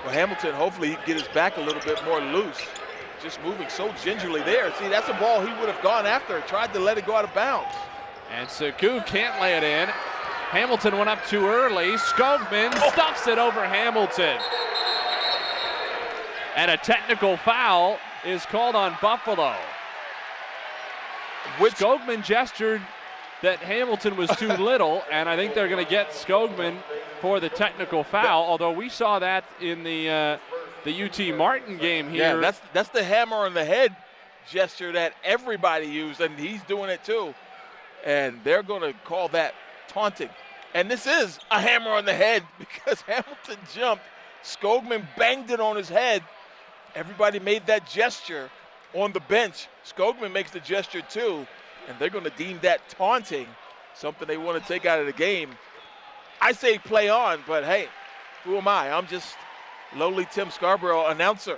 B: Well, Hamilton, hopefully he can get his back a little bit more loose. Just moving so gingerly there. See, that's a ball he would have gone after, tried to let it go out of bounds.
A: And Segu can't lay it in. Hamilton went up too early. Skogman stuffs it over Hamilton. And a technical foul is called on Buffalo. Skogman gestured that Hamilton was too little, and I think they're going to get Skogman for the technical foul, although we saw that in the UT Martin game here.
B: Yeah, that's the hammer on the head gesture that everybody used, and he's doing it too. And they're going to call that taunting. And this is a hammer on the head because Hamilton jumped. Skogman banged it on his head. Everybody made that gesture on the bench. Skogman makes the gesture too, and they're going to deem that taunting, something they want to take out of the game. I say play on, but hey, who am I? I'm just lowly Tim Scarborough announcer.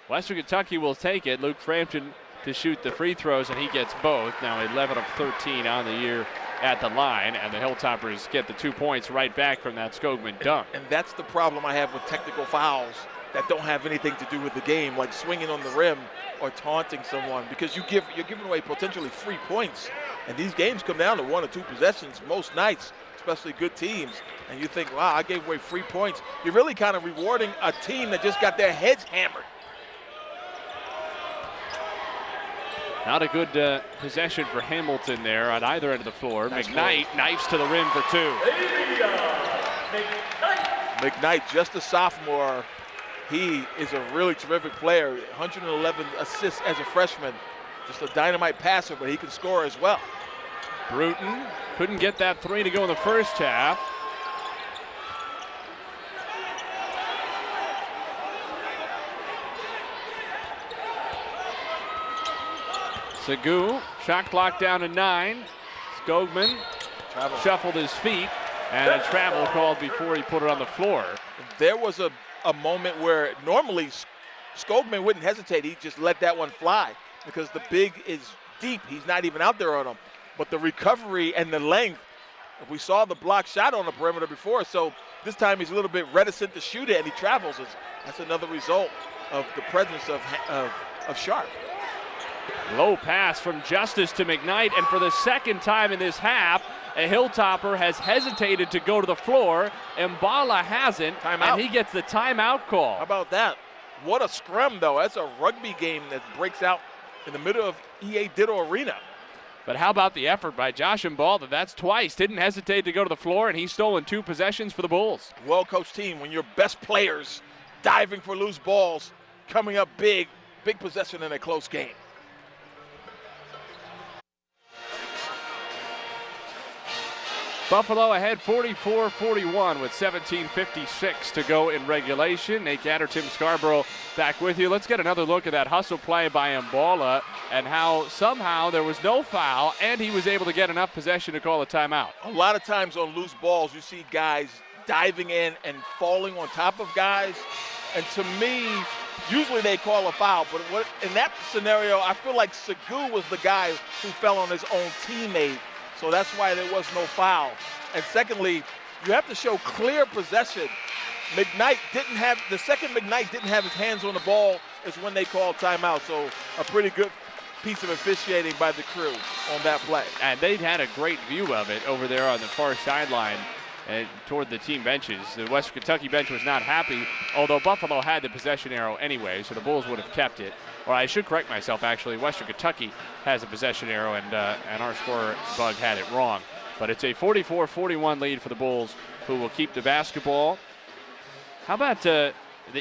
A: Western Kentucky will take it. Luke Frampton to shoot the free throws, and he gets both. Now 11 of 13 on the year at the line, and the Hilltoppers get the 2 points right back from that Skogman dunk.
B: And that's the problem I have with technical fouls that don't have anything to do with the game, like swinging on the rim or taunting someone, because you're giving away potentially free points. And these games come down to 1 or 2 possessions most nights, especially good teams. And you think, wow, I gave away free points. You're really kind of rewarding a team that just got their heads hammered.
A: Not a good possession for Hamilton there on either end of the floor. That's McKnight knifes to the rim for 2.
B: McKnight, just a sophomore. He is a really terrific player. 111 assists as a freshman. Just a dynamite passer, but he can score as well.
A: Bruton couldn't get that 3 to go in the first half. Segu, shot clock down to 9. Skogman shuffled his feet, and a travel called before he put it on the floor.
B: There was a moment where normally Skogman wouldn't hesitate. He'd just let that one fly because the big is deep. He's not even out there on him. But the recovery and the length, we saw the block shot on the perimeter before, so this time he's a little bit reticent to shoot it, and he travels. That's another result of the presence of Sharp.
A: Low pass from Justice to McKnight, and for the second time in this half, a Hilltopper has hesitated to go to the floor. Mbala hasn't,
B: timeout.
A: And he gets the timeout call.
B: How about that? What a scrum, though. That's a rugby game that breaks out in the middle of EA Ditto Arena.
A: But how about the effort by Josh Mbala? That's twice. Didn't hesitate to go to the floor, and he's stolen 2 possessions for the Bulls.
B: Well-coached team when your best players diving for loose balls, coming up big possession in a close game.
A: Buffalo ahead 44-41 with 17:56 to go in regulation. Nate Gatter, Tim Scarborough back with you. Let's get another look at that hustle play by Mbala and how somehow there was no foul and he was able to get enough possession to call a timeout.
B: A lot of times on loose balls, you see guys diving in and falling on top of guys. And to me, usually they call a foul. But in that scenario, I feel like Segu was the guy who fell on his own teammate. So that's why there was no foul. And secondly, you have to show clear possession. The second McKnight didn't have his hands on the ball is when they called timeout. So a pretty good piece of officiating by the crew on that play.
A: And they'd had a great view of it over there on the far sideline and toward the team benches. The Western Kentucky bench was not happy, although Buffalo had the possession arrow anyway, so the Bulls would have kept it. Or I should correct myself, actually. Western Kentucky has a possession arrow, and our scorer Bug had it wrong. But it's a 44-41 lead for the Bulls, who will keep the basketball. How about the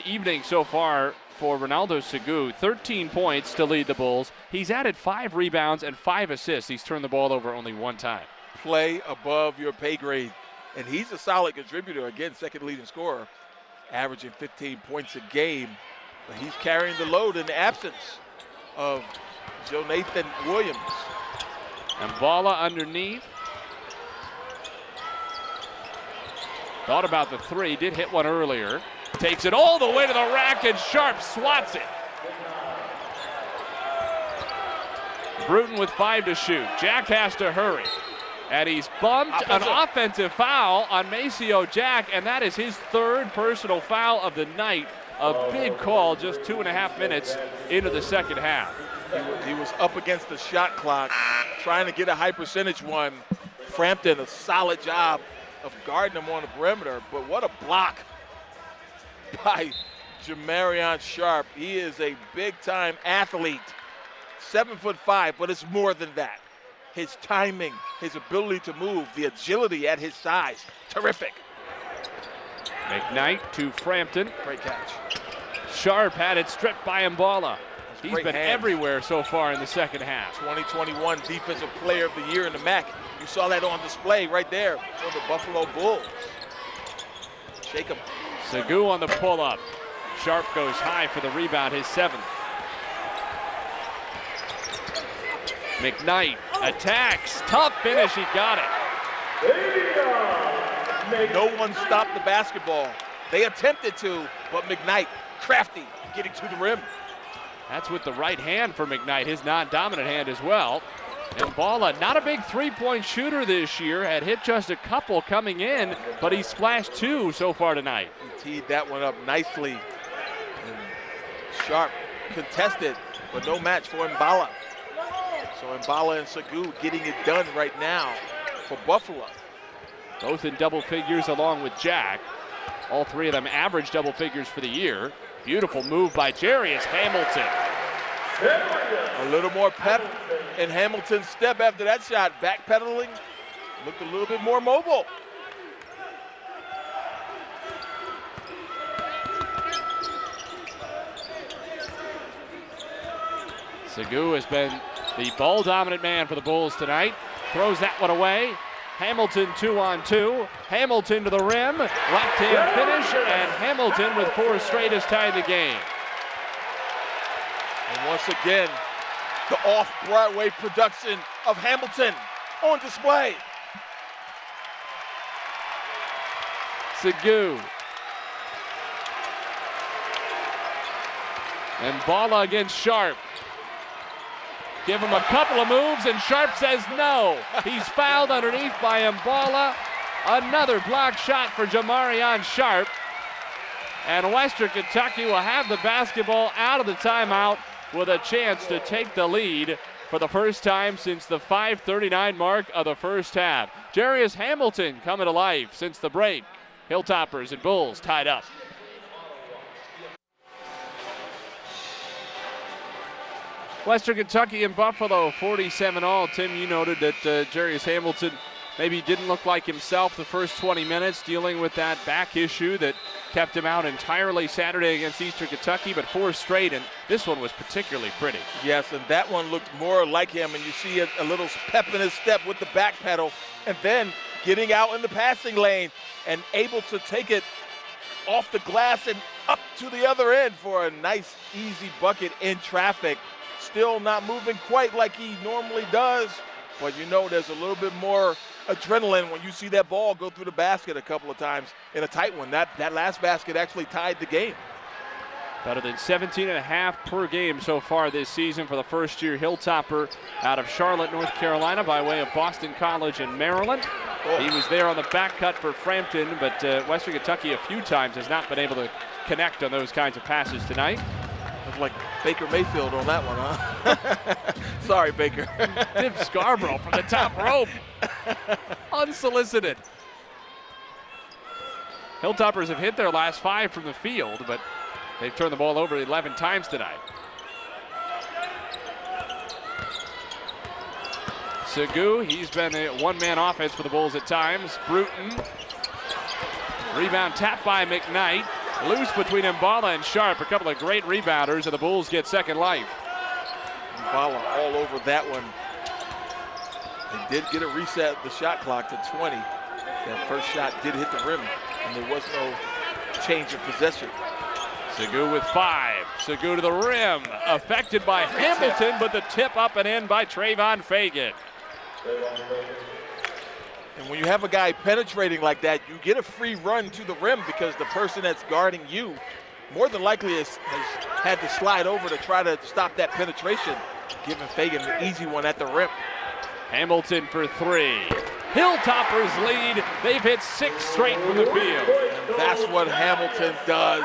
A: evening so far for Ronaldo Segu? 13 points to lead the Bulls. He's added 5 rebounds and 5 assists. He's turned the ball over only 1 time.
B: Play above your pay grade. And he's a solid contributor. Again, second leading scorer, averaging 15 points a game. But he's carrying the load in the absence of Jonathan Williams.
A: And Balla underneath. Thought about the 3, did hit one earlier. Takes it all the way to the rack, and Sharp swats it. Bruton with 5 to shoot. Jack has to hurry. And he's bumped an offensive foul on Maceo Jack, and that is his 3rd personal foul of the night. A big call just 2.5 minutes into the second half.
B: He was up against the shot clock, trying to get a high percentage one. Frampton, a solid job of guarding him on the perimeter, but what a block by Jamarion Sharp. He is a big-time athlete, 7'5", but it's more than that. His timing, his ability to move, the agility at his size, terrific.
A: McKnight to Frampton.
B: Great catch.
A: Sharp had it stripped by Mballa. He's been everywhere so far in the second half.
B: 2021 Defensive Player of the Year in the MAC. You saw that on display right there for the Buffalo Bulls. Shake him.
A: Segu on the pull-up. Sharp goes high for the rebound, his 7th. McKnight attacks. Tough finish, he got it.
B: No one stopped the basketball. They attempted to, but McKnight, crafty, getting to the rim.
A: That's with the right hand for McKnight, his non-dominant hand as well. And Balla, not a big three-point shooter this year, had hit just a couple coming in, but he splashed 2 so far tonight.
B: He teed that one up nicely. And Sharp contested, but no match for Mballa. So Mballa and Segu getting it done right now for Buffalo.
A: Both in double figures along with Jack. All 3 of them average double figures for the year. Beautiful move by Jarius Hamilton.
B: A little more pep in Hamilton's step after that shot. Backpedaling, looked a little bit more mobile.
A: Segu has been the ball-dominant man for the Bulls tonight. Throws that one away. Hamilton 2-on-2. Hamilton to the rim. Left-hand finish, and Hamilton with 4 straight has tied the game.
B: And once again, the off-Broadway production of Hamilton on display.
A: Segu. And Balla against Sharp. Give him a couple of moves, and Sharp says no. He's fouled underneath by Mballa. Another block shot for Jamarion Sharp. And Western Kentucky will have the basketball out of the timeout with a chance to take the lead for the first time since the 5:39 mark of the first half. Jarius Hamilton coming to life since the break. Hilltoppers and Bulls tied up. Western Kentucky and Buffalo 47 all. Tim, you noted that Jarius Hamilton maybe didn't look like himself the first 20 minutes, dealing with that back issue that kept him out entirely Saturday against Eastern Kentucky, but 4 straight, and this one was particularly pretty.
B: Yes, and that one looked more like him, and you see a little pep in his step with the back pedal, and then getting out in the passing lane and able to take it off the glass and up to the other end for a nice, easy bucket in traffic. Still not moving quite like he normally does, but you know there's a little bit more adrenaline when you see that ball go through the basket a couple of times in a tight one. That last basket actually tied the game.
A: Better than 17.5 per game so far this season for the first-year Hilltopper out of Charlotte, North Carolina, by way of Boston College and Maryland. Oh. He was there on the back cut for Frampton, but Western Kentucky a few times has not been able to connect on those kinds of passes tonight.
B: Looked like Baker Mayfield on that one, huh? Sorry, Baker.
A: Tim Scarborough from the top rope. Unsolicited. Hilltoppers have hit their last 5 from the field, but they've turned the ball over 11 times tonight. Segu, he's been a one-man offense for the Bulls at times. Bruton. Rebound tapped by McKnight. Loose between Mbala and Sharp. A couple of great rebounders, and the Bulls get second life.
B: Mbala all over that one. They did get a reset the shot clock to 20. That first shot did hit the rim, and there was no change of possession.
A: Segu with 5. Segu to the rim. Affected by Hamilton, but the tip up and in by Trayvon Fagan.
B: And when you have a guy penetrating like that, you get a free run to the rim because the person that's guarding you more than likely has had to slide over to try to stop that penetration, giving Fagan an easy one at the rim.
A: Hamilton for 3. Hilltoppers lead. They've hit 6 straight from the field.
B: And that's what Hamilton does.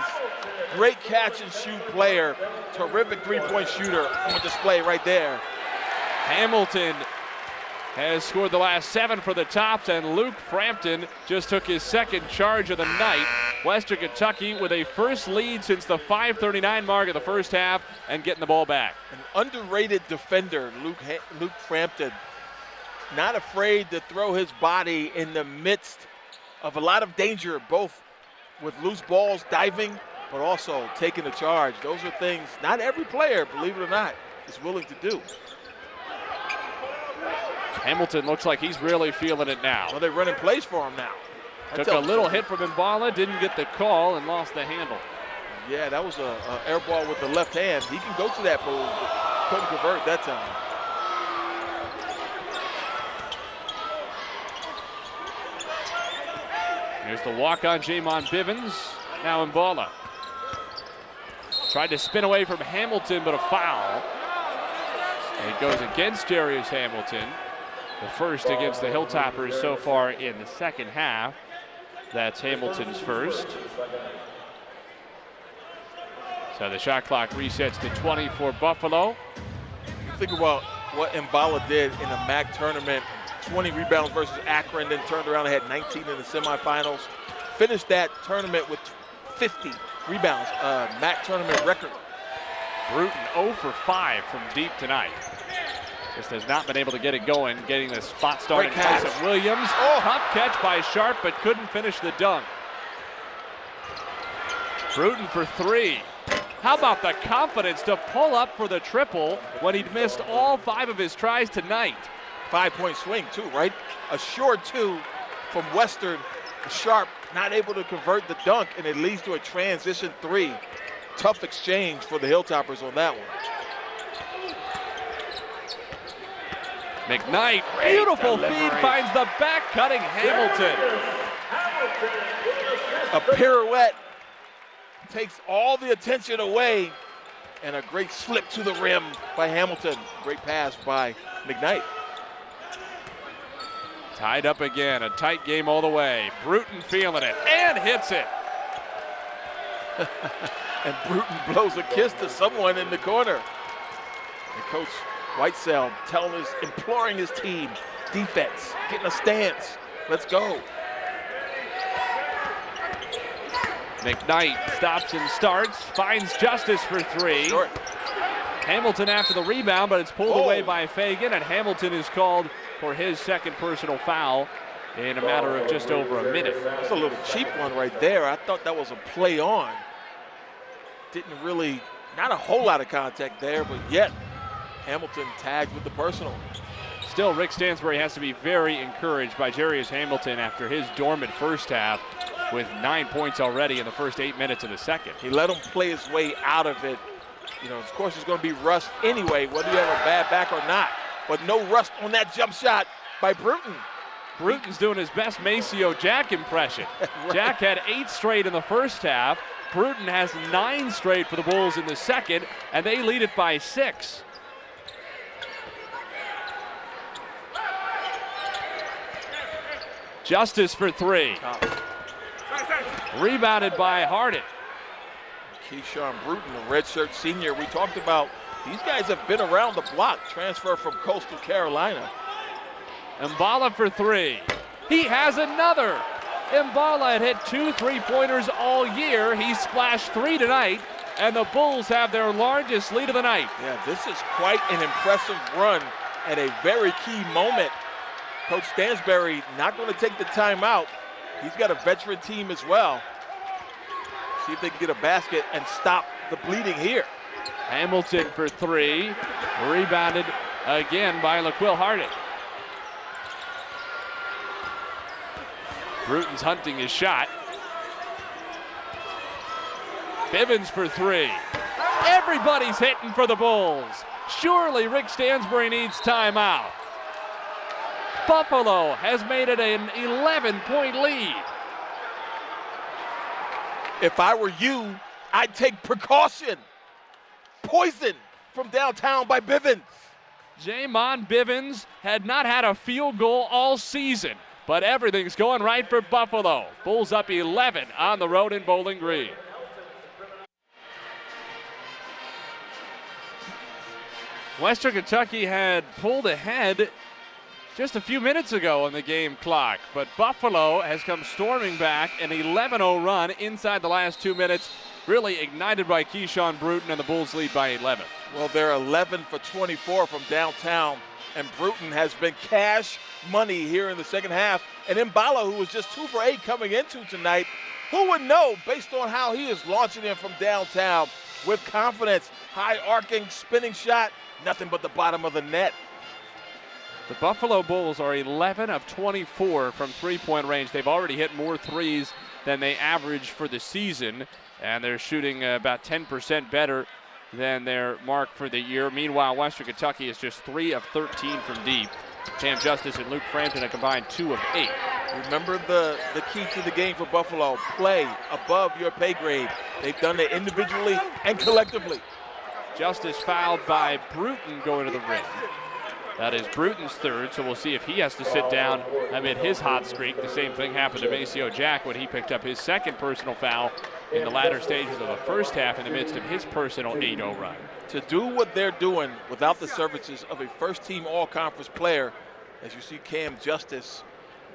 B: Great catch and shoot player. Terrific three-point shooter on display right there.
A: Hamilton has scored the last 7 for the Tops, and Luke Frampton just took his second charge of the night. Western Kentucky with a first lead since the 5:39 mark of the first half and getting the ball back.
B: An underrated defender, Luke Frampton. Not afraid to throw his body in the midst of a lot of danger, both with loose balls, diving, but also taking the charge. Those are things not every player, believe it or not, is willing to do.
A: Hamilton looks like he's really feeling it now.
B: Well, they're running plays for him now.
A: Took a little hit from Mbala, didn't get the call, and lost the handle.
B: Yeah, that was an air ball with the left hand. He can go to that move, but couldn't convert that time.
A: Here's the walk on Jamon Bivens. Now Mbala. Tried to spin away from Hamilton, but a foul. And it goes against Darius Hamilton. The first against the Hilltoppers so far in the second half. That's Hamilton's first. So the shot clock resets to 20 for Buffalo.
B: Think about what Mbala did in the MAC tournament. 20 rebounds versus Akron, then turned around and had 19 in the semifinals. Finished that tournament with 50 rebounds, MAC tournament record.
A: Bruton 0 for 5 from deep tonight. Just has not been able to get it going, getting the spot started pass of Williams.
B: Oh.
A: Tough catch by Sharp, but couldn't finish the dunk. Bruton for 3. How about the confidence to pull up for the triple when he'd missed all 5 of his tries tonight?
B: 5-point swing too, right? A short 2 from Western. Sharp not able to convert the dunk, and it leads to a transition 3. Tough exchange for the Hilltoppers on that one.
A: McKnight, beautiful feed, finds the back-cutting Hamilton.
B: A pirouette takes all the attention away, and a great slip to the rim by Hamilton. Great pass by McKnight.
A: Tied up again, a tight game all the way. Bruton feeling it, and hits it.
B: And Bruton blows a kiss to someone in the corner. And Coach Whitesell imploring his team, defense, getting a stance. Let's go.
A: McKnight stops and starts, finds Justice for 3.
B: Short.
A: Hamilton after the rebound, but it's pulled away by Fagan, and Hamilton is called for his second personal foul in a matter of just over a minute.
B: That's a little cheap one right there. I thought that was a play on. Didn't really, not a whole lot of contact there, but yet Hamilton tagged with the personal.
A: Still, Rick Stansbury has to be very encouraged by Darius Hamilton after his dormant first half with 9 points already in the first 8 minutes of the second.
B: He let him play his way out of it. You know, of course, it's going to be rust anyway, whether you have a bad back or not. But no rust on that jump shot by Bruton.
A: Bruton's doing his best Maceo Jack impression.
B: Right.
A: Jack had 8 straight in the first half. Bruton has 9 straight for the Bulls in the second, and they lead it by 6. Justice for 3. Rebounded by Harden.
B: Keyshawn Bruton, a redshirt senior. We talked about these guys have been around the block. Transfer from Coastal Carolina.
A: Mbala for 3. He has another. Mbala had hit 2 3-pointers all year. He splashed 3 tonight, and the Bulls have their largest lead of the night.
B: Yeah, this is quite an impressive run at a very key moment. Coach Stansbury not going to take the timeout. He's got a veteran team as well. See if they can get a basket and stop the bleeding here.
A: Hamilton for 3, rebounded again by LaQuill Harding. Bruton's hunting his shot. Bivens for 3. Everybody's hitting for the Bulls. Surely Rick Stansbury needs timeout. Buffalo has made it an 11-point lead.
B: If I were you, I'd take precaution. Poison from downtown by Bivens.
A: Jamon Bivens had not had a field goal all season, but everything's going right for Buffalo. Bulls up 11 on the road in Bowling Green. Western Kentucky had pulled ahead just a few minutes ago on the game clock, but Buffalo has come storming back, an 11-0 run inside the last 2 minutes, really ignited by Keyshawn Bruton, and the Bulls lead by 11.
B: Well, they're 11 for 24 from downtown, and Bruton has been cash money here in the second half. And Mbala, who was just 2 for 8 coming into tonight, who would know based on how he is launching in from downtown with confidence, high arcing, spinning shot, nothing but the bottom of the net.
A: The Buffalo Bulls are 11 of 24 from three-point range. They've already hit more threes than they average for the season, and they're shooting about 10% better than their mark for the year. Meanwhile, Western Kentucky is just 3 of 13 from deep. Cam Justice and Luke Frampton a combined 2 of 8.
B: Remember the key to the game for Buffalo, play above your pay grade. They've done it individually and collectively.
A: Justice fouled by Bruton going to the rim. That is Bruton's third, so we'll see if he has to sit down amid his hot streak. The same thing happened to Maceo Jack when he picked up his second personal foul in the latter stages of the first half in the midst of his personal 8-0 run.
B: To do what they're doing without the services of a first-team all-conference player, as you see Cam Justice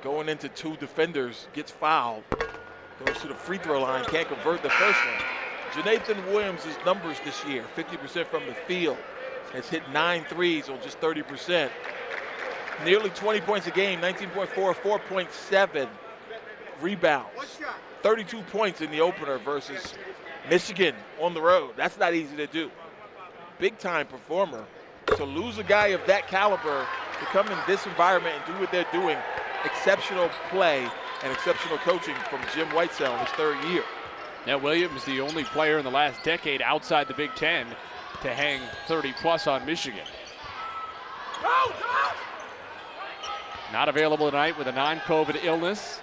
B: going into 2 defenders, gets fouled, goes to the free throw line, can't convert the first one. Jonathan Williams' numbers this year, 50% from the field, has hit 9 threes on just 30%. Nearly 20 points a game, 19.4, 4.7 rebounds. 32 points in the opener versus Michigan on the road. That's not easy to do. Big-time performer. To lose a guy of that caliber to come in this environment and do what they're doing, exceptional play and exceptional coaching from Jim Whitesell in his 3rd year.
A: Now, Williams, the only player in the last decade outside the Big Ten to hang 30-plus on Michigan. Not available tonight with a non-COVID illness.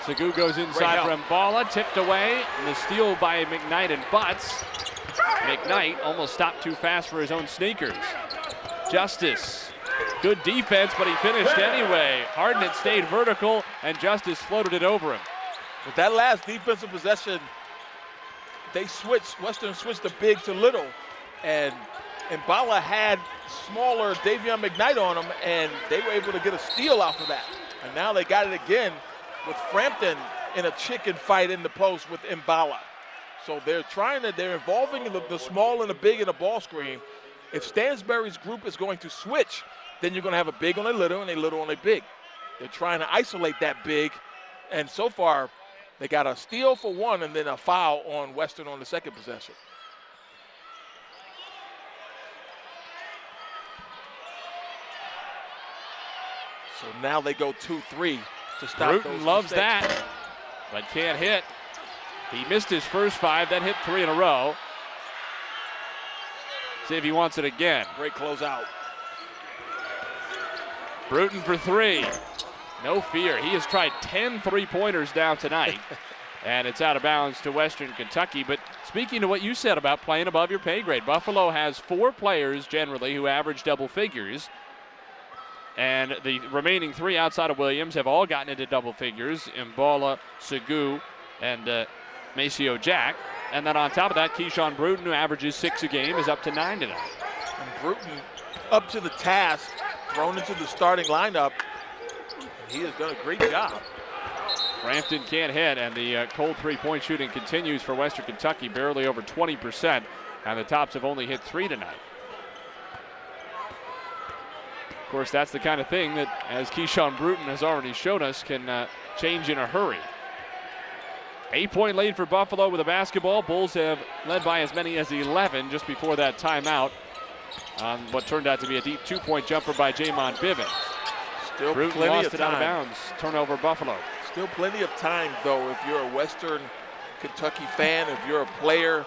A: Sagu goes inside from Mbala, tipped away, and the steal by McKnight and Butts. McKnight almost stopped too fast for his own sneakers. Justice, good defense, but he finished anyway. Harden had stayed vertical, and Justice floated it over him.
B: With that last defensive possession, they switched, Western switched the big to little, and Mbala had smaller Davion McKnight on him, and they were able to get a steal off of that. And now they got it again with Frampton in a chicken fight in the post with Mbala. So they're involving the small and the big in the ball screen. If Stansbury's group is going to switch, then you're going to have a big on a little and a little on a big. They're trying to isolate that big, and so far they got a steal for one and then a foul on Western on the second possession. So now they go 2-3 to stop
A: Bruton
B: those
A: loves
B: mistakes.
A: that, but can't hit. He missed his first 5, then hit 3 in a row. See if he wants it again.
B: Great closeout.
A: Bruton for 3. No fear. He has tried 10 3-pointers down tonight, and it's out of bounds to Western Kentucky. But speaking to what you said about playing above your pay grade, Buffalo has 4 players generally who average double figures, and the remaining 3 outside of Williams have all gotten into double figures: Mbala, Sagu, and Maceo Jack. And then on top of that, Keyshawn Bruton, who averages 6 a game, is up to 9 tonight.
B: And Bruton up to the task, thrown into the starting lineup. He has done a great job.
A: Frampton can't hit, and the cold three-point shooting continues for Western Kentucky, barely over 20%, and the Tops have only hit 3 tonight. Of course, that's the kind of thing that, as Keyshawn Bruton has already shown us, can change in a hurry. 8-point lead for Buffalo with a basketball. Bulls have led by as many as 11 just before that timeout on what turned out to be a deep 2-point jumper by Jamon Bivens.
B: Still
A: Bruton
B: plenty
A: lost
B: of
A: it
B: time.
A: out of bounds. Turnover Buffalo.
B: Still plenty of time, though, if you're a Western Kentucky fan, if you're a player.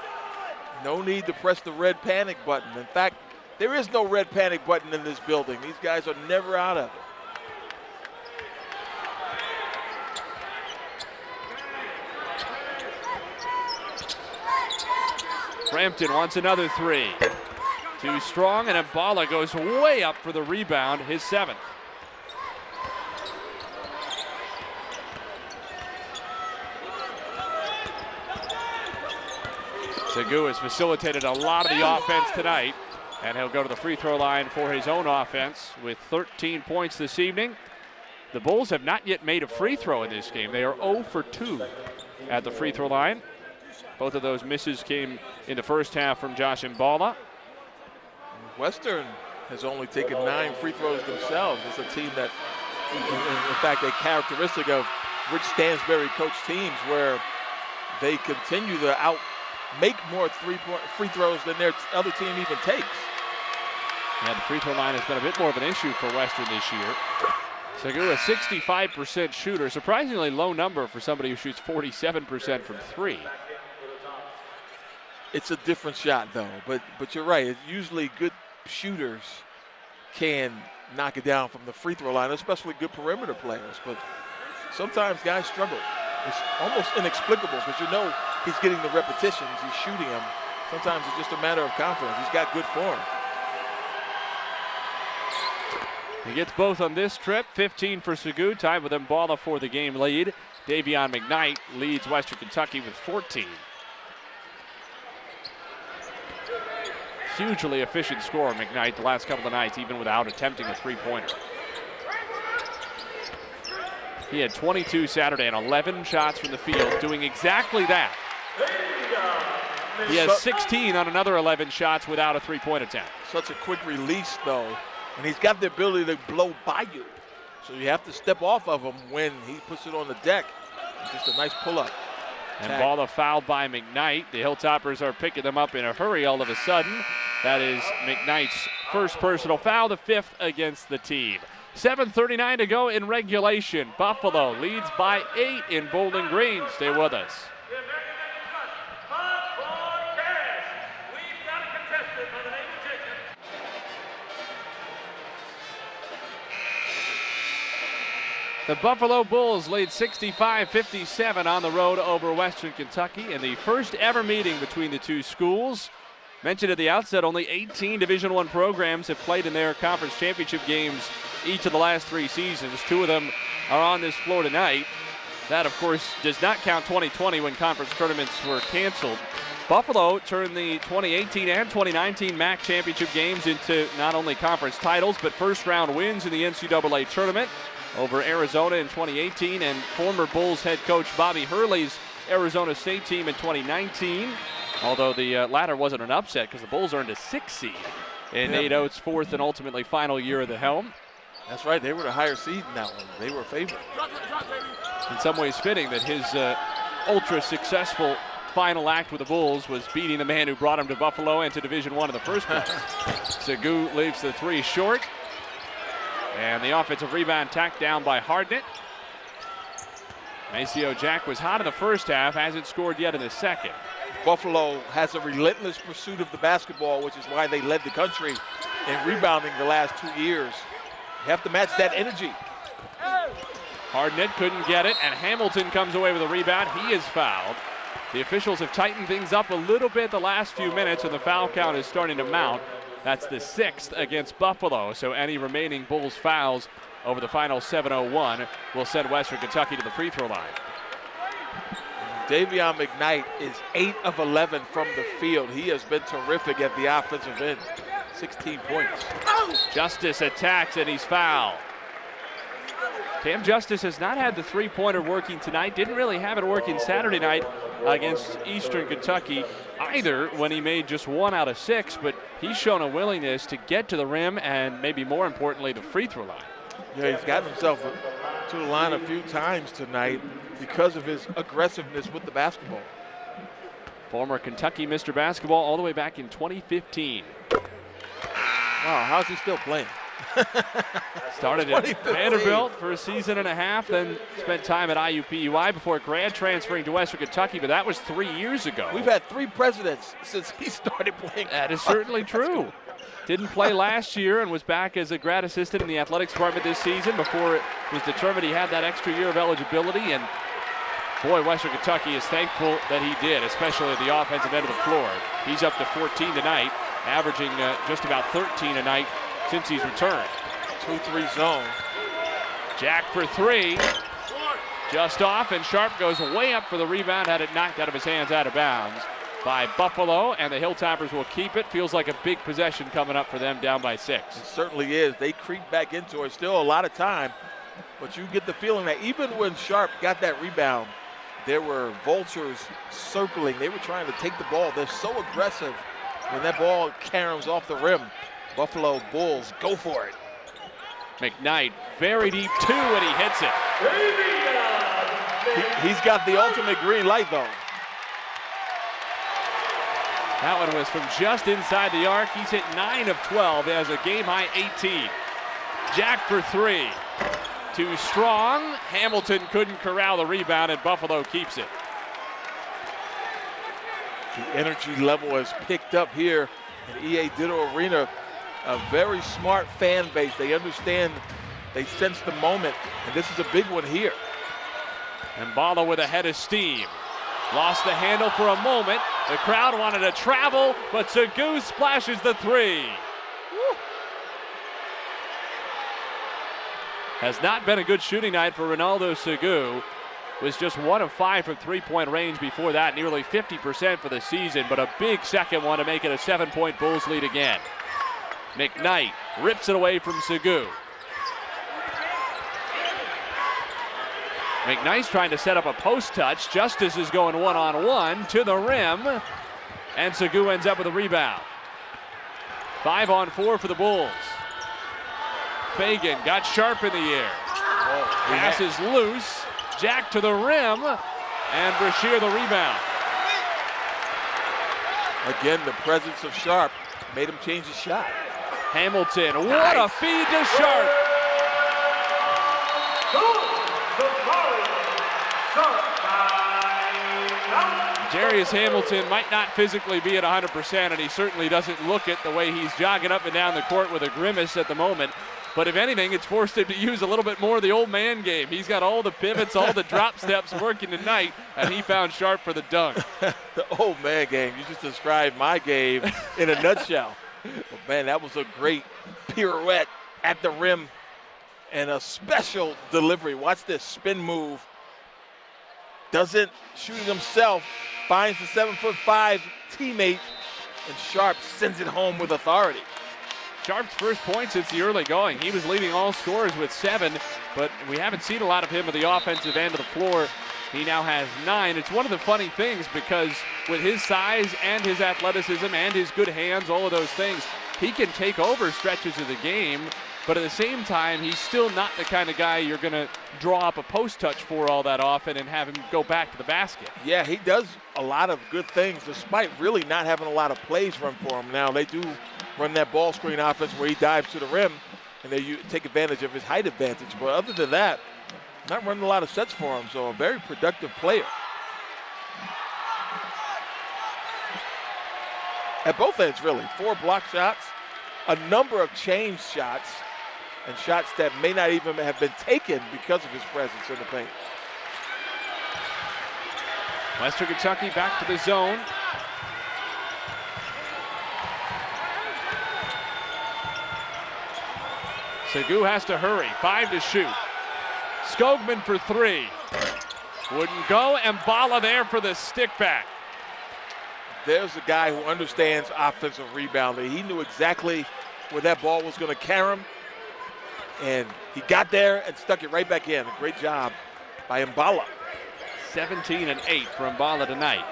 B: No need to press the red panic button. In fact, there is no red panic button in this building. These guys are never out of it.
A: Frampton wants another 3. Too strong, and Mbala goes way up for the rebound, his 7th. Segu has facilitated a lot of the offense tonight, and he'll go to the free throw line for his own offense with 13 points this evening. The Bulls have not yet made a free throw in this game. They are 0 for 2 at the free throw line. Both of those misses came in the first half from Josh Mbala.
B: Western has only taken 9 free throws themselves. It's a team that, in fact, a characteristic of Rich Stansbury coach teams where they continue to make more free throws than their other team even takes.
A: Yeah, the free throw line has been a bit more of an issue for Western this year. Segu, a 65% shooter, surprisingly low number for somebody who shoots 47% from 3.
B: It's a different shot, though, but you're right. It's usually good shooters can knock it down from the free throw line, especially good perimeter players. But sometimes guys struggle. It's almost inexplicable because you know he's getting the repetitions, he's shooting them. Sometimes it's just a matter of confidence. He's got good form.
A: He gets both on this trip. 15 for Segu, tied with Mbala for the game lead. Davion McKnight leads Western Kentucky with 14. Hugely efficient scorer, McKnight, the last couple of nights, even without attempting a three-pointer. He had 22 Saturday and 11 shots from the field, doing exactly that. He has 16 on another 11 shots without a three-point attempt.
B: Such a quick release, though, and he's got the ability to blow by you. So you have to step off of him when he puts it on the deck. Just a nice pull-up.
A: And Mbala fouled by McKnight. The Hilltoppers are picking them up in a hurry all of a sudden. That is McKnight's first personal foul, the 5th against the team. 7:39 to go in regulation. Buffalo leads by 8 in Bowling Green. Stay with us. The Buffalo Bulls lead 65-57 on the road over Western Kentucky in the first ever meeting between the two schools. Mentioned at the outset, only 18 Division I programs have played in their conference championship games each of the last 3 seasons. 2 of them are on this floor tonight. That, of course, does not count 2020 when conference tournaments were canceled. Buffalo turned the 2018 and 2019 MAC championship games into not only conference titles, but first-round wins in the NCAA tournament over Arizona in 2018 and former Bulls head coach Bobby Hurley's Arizona State team in 2019. Although the latter wasn't an upset because the Bulls earned a 6th seed in Nate Oates' 4th and ultimately final year at the helm.
B: That's right, they were the higher seed in that one. They were favored.
A: In some ways fitting that his ultra-successful final act with the Bulls was beating the man who brought him to Buffalo and to Division I in the first place. Segu leaves the 3 short. And the offensive rebound tacked down by Hardnett. Maceo Jack was hot in the first half, hasn't scored yet in the second.
B: Buffalo has a relentless pursuit of the basketball, which is why they led the country in rebounding the last 2 years. You have to match that energy.
A: Hardnett couldn't get it, and Hamilton comes away with a rebound. He is fouled. The officials have tightened things up a little bit the last few minutes, and the foul count is starting to mount. That's the 6th against Buffalo, so any remaining Bulls fouls over the final 7:01 will send Western Kentucky to the free throw line.
B: Davion McKnight is 8 of 11 from the field. He has been terrific at the offensive end. 16 points.
A: Justice attacks, and he's fouled. Cam Justice has not had the three-pointer working tonight. Didn't really have it working Saturday night against Eastern Kentucky either when he made just 1 out of 6, but he's shown a willingness to get to the rim and maybe more importantly the free throw line.
B: Yeah, he's gotten himself to the line a few times tonight because of his aggressiveness with the basketball.
A: Former Kentucky Mr. Basketball all the way back in 2015.
B: Wow, how's he still playing?
A: Started at Vanderbilt for a season and a half, then spent time at IUPUI before grad transferring to Western Kentucky, but that was 3 years ago.
B: We've had 3 presidents since he started playing.
A: That is certainly true. Didn't play last year and was back as a grad assistant in the athletics department this season before it was determined he had that extra year of eligibility. And boy, Western Kentucky is thankful that he did, especially at the offensive end of the floor. He's up to 14 tonight, averaging just about 13 a night since he's returned.
B: 2-3 zone.
A: Jack for 3. Just off, and Sharp goes way up for the rebound, had it knocked out of his hands out of bounds by Buffalo, and the Hilltoppers will keep it. Feels like a big possession coming up for them, down by 6.
B: It certainly is. They creep back into it. Still a lot of time, but you get the feeling that even when Sharp got that rebound, there were vultures circling. They were trying to take the ball. They're so aggressive when that ball caroms off the rim. Buffalo Bulls go for it.
A: McKnight, very deep 2, and he hits it.
B: He's got the ultimate green light, though.
A: That one was from just inside the arc. He's hit 9 of 12. He has a game-high 18. Jack for 3. Too strong. Hamilton couldn't corral the rebound, and Buffalo keeps it.
B: The energy level has picked up here in EA Ditto Arena. A very smart fan base. They understand, they sense the moment, and this is a big one here.
A: And Bala with a head of steam. Lost the handle for a moment. The crowd wanted to travel, but Segu splashes the 3. Woo. Has not been a good shooting night for Ronaldo Segu. Was just 1 of 5 from three-point range before that, nearly 50% for the season, but a big second one to make it a 7-point Bulls lead again. McKnight rips it away from Segu. McKnight's trying to set up a post touch. Justice is going one-on-one to the rim, and Segu ends up with a rebound. 5-on-4 for the Bulls. Fagan got Sharp in the air. Pass is loose. Jack to the rim, and Brashear the rebound.
B: Again, the presence of Sharp made him change his shot.
A: Hamilton, what a feed to Sharp. Darius Hamilton might not physically be at 100%, and he certainly doesn't look it the way he's jogging up and down the court with a grimace at the moment. But if anything, it's forced him to use a little bit more of the old man game. He's got all the pivots, all the drop steps working tonight, and he found Sharp for the dunk.
B: The old man game. You just described my game in a nutshell. But man, that was a great pirouette at the rim and a special delivery. Watch this spin move. Doesn't shoot it himself. Finds the 7'5" teammate, and Sharp sends it home with authority.
A: Sharp's first point since the early going. He was leading all scorers with 7, but we haven't seen a lot of him at the offensive end of the floor. He now has 9. It's one of the funny things because with his size and his athleticism and his good hands, all of those things, he can take over stretches of the game, but at the same time, he's still not the kind of guy you're going to draw up a post touch for all that often and have him go back to the basket.
B: Yeah, he does a lot of good things despite really not having a lot of plays run for him. Now, they do run that ball screen offense where he dives to the rim and they take advantage of his height advantage. But other than that, not running a lot of sets for him, so a very productive player. At both ends, really. 4 block shots, a number of change shots, and shots that may not even have been taken because of his presence in the paint.
A: Western Kentucky back to the zone. Segu has to hurry, 5 to shoot. Skogman for 3. Wouldn't go, and Bala there for the stick back.
B: There's a guy who understands offensive rebounding. He knew exactly where that ball was going to carry him. And he got there and stuck it right back in. A great job by Mbala.
A: 17 and 8 for Mbala tonight.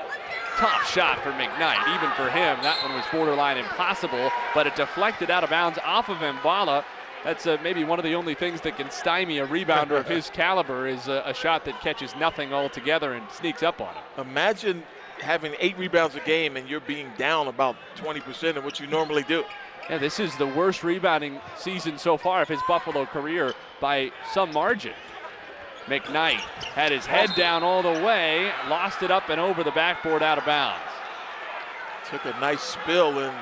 A: Tough shot for McKnight. Even for him, that one was borderline impossible, but it deflected out of bounds off of Mbala. That's maybe one of the only things that can stymie a rebounder of his caliber is a shot that catches nothing altogether and sneaks up on him.
B: Imagine having 8 rebounds a game and you're being down about 20% of what you normally do.
A: Yeah, this is the worst rebounding season so far of his Buffalo career by some margin. McKnight had his head down all the way, lost it up and over the backboard out of bounds.
B: Took a nice spill in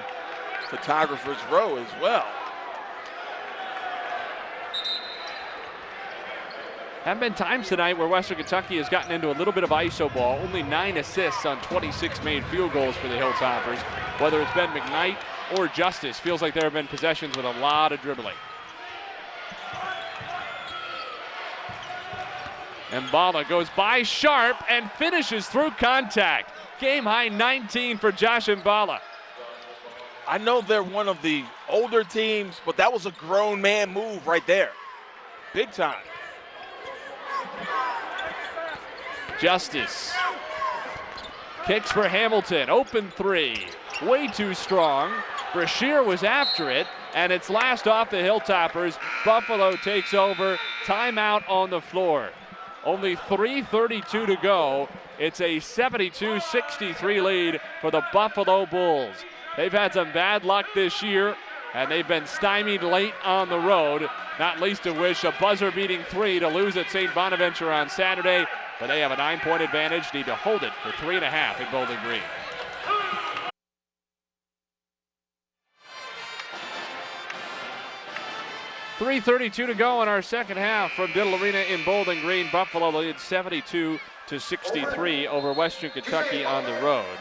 B: photographer's row as well.
A: Have been times tonight where Western Kentucky has gotten into a little bit of iso ball. Only 9 assists on 26 made field goals for the Hilltoppers. Whether it's been McKnight or Justice, feels like there have been possessions with a lot of dribbling. Mbala goes by Sharp and finishes through contact. Game high 19 for Josh Mbala.
B: I know they're one of the older teams, but that was a grown man move right there. Big time.
A: Justice kicks for Hamilton, open 3, way too strong. Brashear was after it, and it's last off the Hilltoppers. Buffalo takes over, timeout on the floor. Only 3:32 to go. It's a 72-63 lead for the Buffalo Bulls. They've had some bad luck this year, and they've been stymied late on the road, not least of which a buzzer-beating 3 to lose at St. Bonaventure on Saturday. But they have a 9-point advantage, need to hold it for 3.5 in Bowling Green. .332 to go in our second half from Diddle Arena in Bowling Green. Buffalo leads 72-63 over Western Kentucky on the road.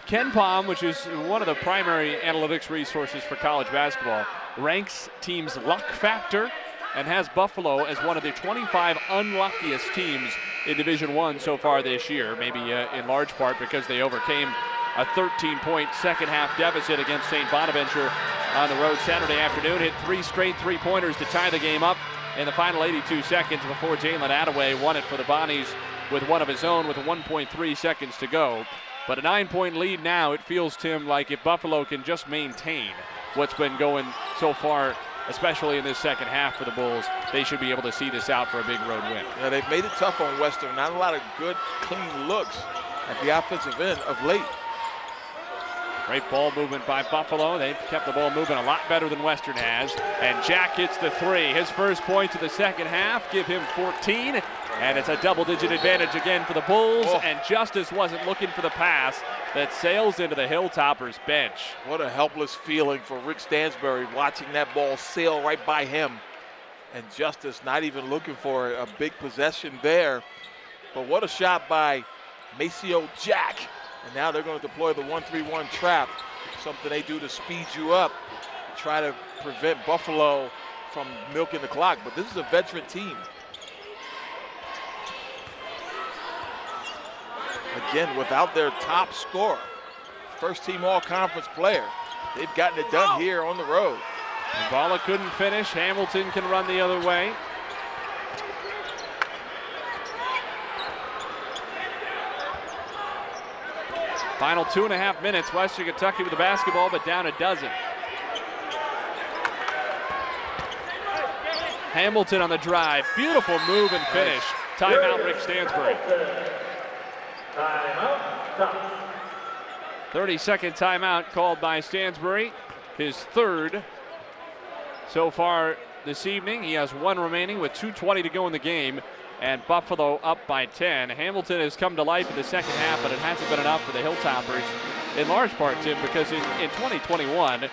A: KenPom, which is one of the primary analytics resources for college basketball, ranks teams' luck factor and has Buffalo as one of the 25 unluckiest teams in Division I so far this year, maybe in large part because they overcame a 13-point second-half deficit against St. Bonaventure on the road Saturday afternoon. Hit 3 straight three-pointers to tie the game up in the final 82 seconds before Jalen Attaway won it for the Bonnies with one of his own with 1.3 seconds to go. But a 9-point lead now, it feels, Tim, like if Buffalo can just maintain what's been going so far, especially in this second half for the Bulls, they should be able to see this out for a big road win.
B: Yeah, they've made it tough on Western. Not a lot of good, clean looks at the offensive end of late.
A: Great ball movement by Buffalo. They've kept the ball moving a lot better than Western has. And Jack hits the 3. His first points of the second half give him 14. And it's a double-digit advantage again for the Bulls. Oh. And Justice wasn't looking for the pass that sails into the Hilltoppers bench.
B: What a helpless feeling for Rick Stansbury watching that ball sail right by him. And Justice not even looking for a big possession there. But what a shot by Maceo Jack. And now they're going to deploy the 1-3-1 trap, something they do to speed you up, try to prevent Buffalo from milking the clock. But this is a veteran team. Again, without their top scorer, first-team all-conference player, they've gotten it done here on the road.
A: Mbala couldn't finish. Hamilton can run the other way. Final 2.5 minutes. Western Kentucky with the basketball, but down a dozen. Hamilton on the drive. Beautiful move and finish. Timeout, Rick Stansbury. 30-second timeout called by Stansbury. His third so far this evening. He has 1 remaining with 2:20 to go in the game. And Buffalo up by 10. Hamilton has come to life in the second half, but it hasn't been enough for the Hilltoppers, in large part, Tim, because in 2021,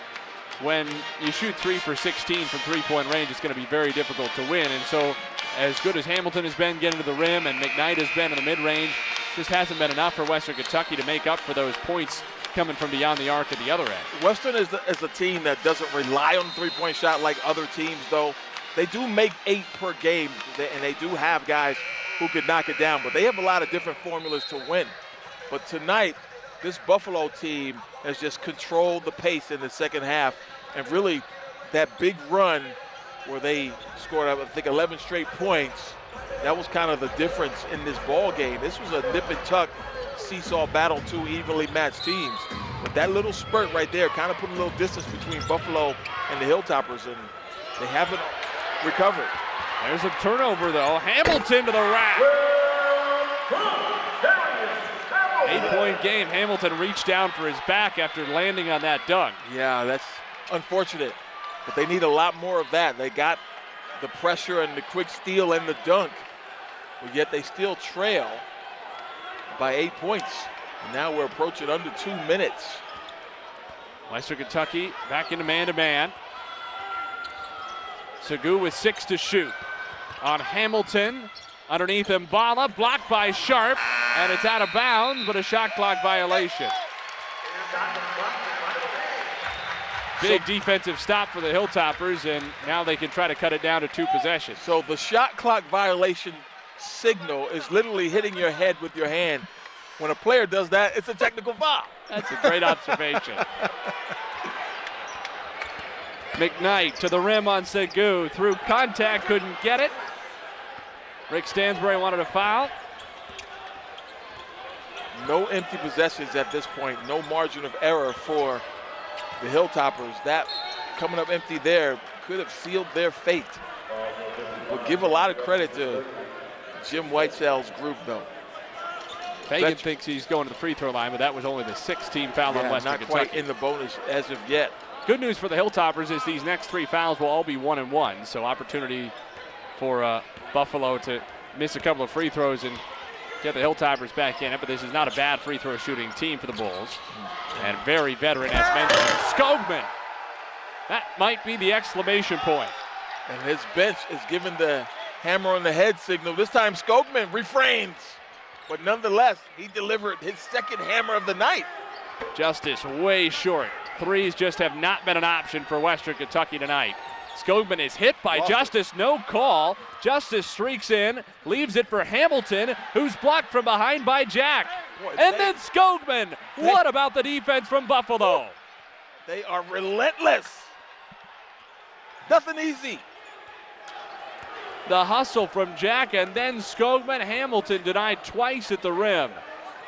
A: when you shoot 3 for 16 from three-point range, it's going to be very difficult to win. And so as good as Hamilton has been getting to the rim and McKnight has been in the mid-range, just hasn't been enough for Western Kentucky to make up for those points coming from beyond the arc at the other end.
B: Western is a team that doesn't rely on the three-point shot like other teams, though. They do make 8 per game, and they do have guys who could knock it down, but they have a lot of different formulas to win. But tonight, this Buffalo team has just controlled the pace in the second half, and really that big run where they scored, I think, 11 straight points. That was kind of the difference in this ball game. This was a nip and tuck seesaw battle, two evenly matched teams. But that little spurt right there kind of put a little distance between Buffalo and the Hilltoppers, and they haven't recovered.
A: There's a turnover, though. Hamilton to the rack. 8-point game. Hamilton reached down for his back after landing on that dunk.
B: Yeah, that's unfortunate. But they need a lot more of that. They got the pressure and the quick steal and the dunk, but yet they still trail by 8 points. And now we're approaching under 2 minutes.
A: Western Kentucky back into man-to-man. Segu with 6 to shoot. On Hamilton, underneath Mbala, blocked by Sharp, and it's out of bounds, but a shot clock violation. Big defensive stop for the Hilltoppers, and now they can try to cut it down to 2 possessions.
B: So the shot clock violation signal is literally hitting your head with your hand. When a player does that, it's a technical foul.
A: That's a great observation. McKnight to the rim on Segu. Through contact, couldn't get it. Rick Stansbury wanted a foul.
B: No empty possessions at this point. No margin of error for the Hilltoppers. That coming up empty there could have sealed their fate. But give a lot of credit to Jim Whitesell's group, though.
A: Fagan thinks he's going to the free throw line, but that was only the 6th team foul on Western Kentucky.
B: Not quite in the bonus as of yet.
A: Good news for the Hilltoppers is these next 3 fouls will all be 1-and-1, so opportunity for Buffalo to miss a couple of free throws and get the Hilltoppers back in it, but this is not a bad free throw shooting team for the Bulls. And very veteran, as mentioned, Skogman. That might be the exclamation point.
B: And his bench is giving the hammer on the head signal. This time Skogman refrains, but nonetheless, he delivered his second hammer of the night.
A: Justice way short. Threes just have not been an option for Western Kentucky tonight. Skogman is hit by Justice, no call. Justice streaks in, leaves it for Hamilton, who's blocked from behind by Jack. And then Skogman. What about the defense from Buffalo?
B: They are relentless. Nothing easy.
A: The hustle from Jack, and then Skogman. Hamilton denied twice at the rim.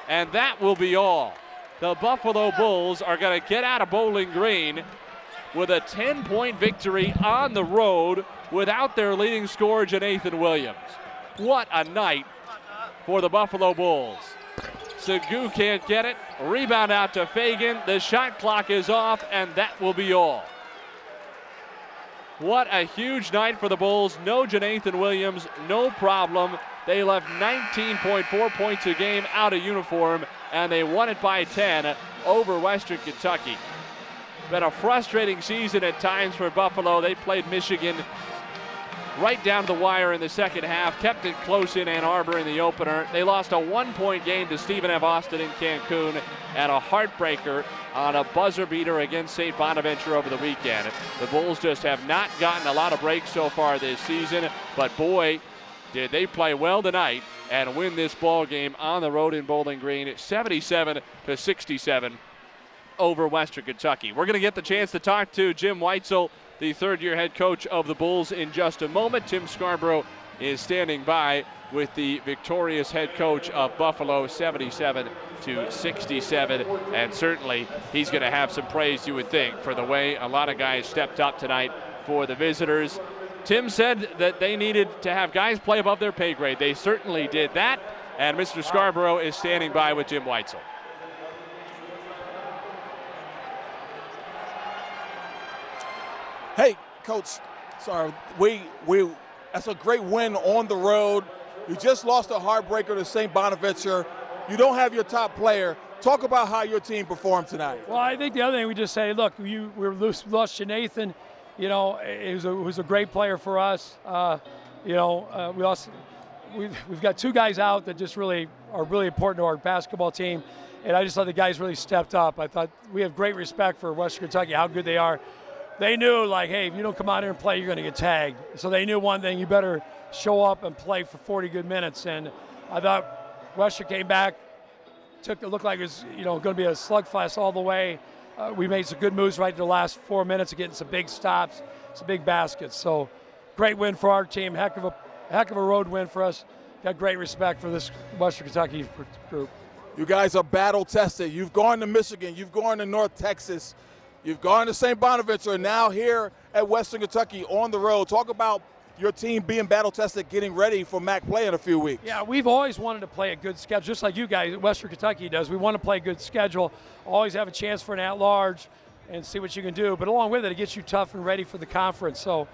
A: And that will be all. The Buffalo Bulls are going to get out of Bowling Green with a 10-point victory on the road without their leading scorer, Jonathan Williams. What a night for the Buffalo Bulls. Segu can't get it. Rebound out to Fagan. The shot clock is off, and that will be all. What a huge night for the Bulls. No Jonathan Williams, no problem. They left 19.4 points a game out of uniform, and they won it by 10 over Western Kentucky. Been a frustrating season at times for Buffalo. They played Michigan right down to the wire in the second half, kept it close in Ann Arbor in the opener. They lost a 1-point game to Stephen F. Austin in Cancun, and a heartbreaker on a buzzer beater against St. Bonaventure over the weekend. The Bulls just have not gotten a lot of breaks so far this season, but boy, did they play well tonight and win this ball game on the road in Bowling Green, 77-67 over Western Kentucky. We're going to get the chance to talk to Jim Whitesell, the third-year head coach of the Bulls, in just a moment. Tim Scarborough is standing by with the victorious head coach of Buffalo, 77-67, and certainly he's going to have some praise, you would think, for the way a lot of guys stepped up tonight for the visitors. Tim said that they needed to have guys play above their pay grade. They certainly did that, and Mr. Scarborough is standing by with Jim Whitesell.
C: Hey, Coach, sorry, that's a great win on the road. You just lost a heartbreaker to St. Bonaventure. You don't have your top player. Talk about how your team performed tonight.
D: Well, I think the other thing we just say, look, we lost Jonathan. You know, it was a great player for us. We've got 2 guys out that just really are really important to our basketball team, and I just thought the guys really stepped up. I thought we have great respect for Western Kentucky, how good they are. They knew, like, hey, if you don't come out here and play, you're going to get tagged. So they knew one thing: you better show up and play for 40 good minutes. And I thought Western came back, it looked like it was going to be a slugfest all the way. We made some good moves right in the last 4 minutes of getting some big stops, some big baskets. So great win for our team. Heck of a road win for us. Got great respect for this Western Kentucky group.
C: You guys are battle tested. You've gone to Michigan. You've gone to North Texas. You've gone to St. Bonaventure. And now here at Western Kentucky on the road. Talk about your team being battle tested, getting ready for MAC play in a few weeks.
D: Yeah, we've always wanted to play a good schedule, just like you guys, Western Kentucky does. We want to play a good schedule, always have a chance for an at-large and see what you can do. But along with it, it gets you tough and ready for the conference. So,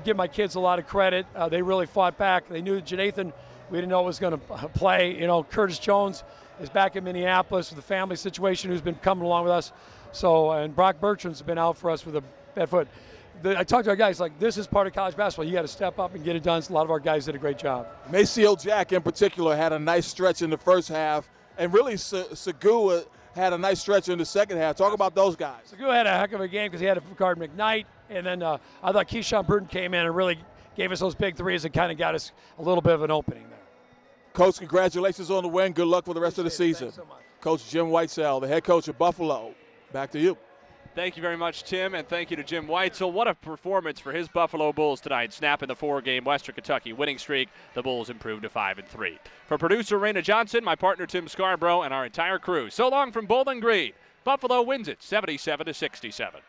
D: give my kids a lot of credit. They really fought back. They knew Jonathan, we didn't know was going to play. Curtis Jones is back in Minneapolis with the family situation, who's been coming along with us. So, and Brock Bertrand's been out for us with a bad foot. I talked to our guys, like, this is part of college basketball. You got to step up and get it done. So a lot of our guys did a great job. Maceo
C: Jack, in particular, had a nice stretch in the first half. And really, Segura had a nice stretch in the second half. Talk about those guys.
D: Segura had a heck of a game because he had to guard McKnight. And then I thought Keyshawn Burton came in and really gave us those big threes and kind of got us a little bit of an opening there.
C: Coach, congratulations on the win. Good luck for the rest of the season.
D: Thanks so much.
C: Coach Jim Whitesell, the head coach of Buffalo. Back to you.
A: Thank you very much, Tim, and thank you to Jim Whitesell. What a performance for his Buffalo Bulls tonight, snapping the 4-game Western Kentucky winning streak. The Bulls improved to 5-3. For producer Raina Johnson, my partner Tim Scarborough, and our entire crew, so long from Bowling Green. Buffalo wins it 77-67.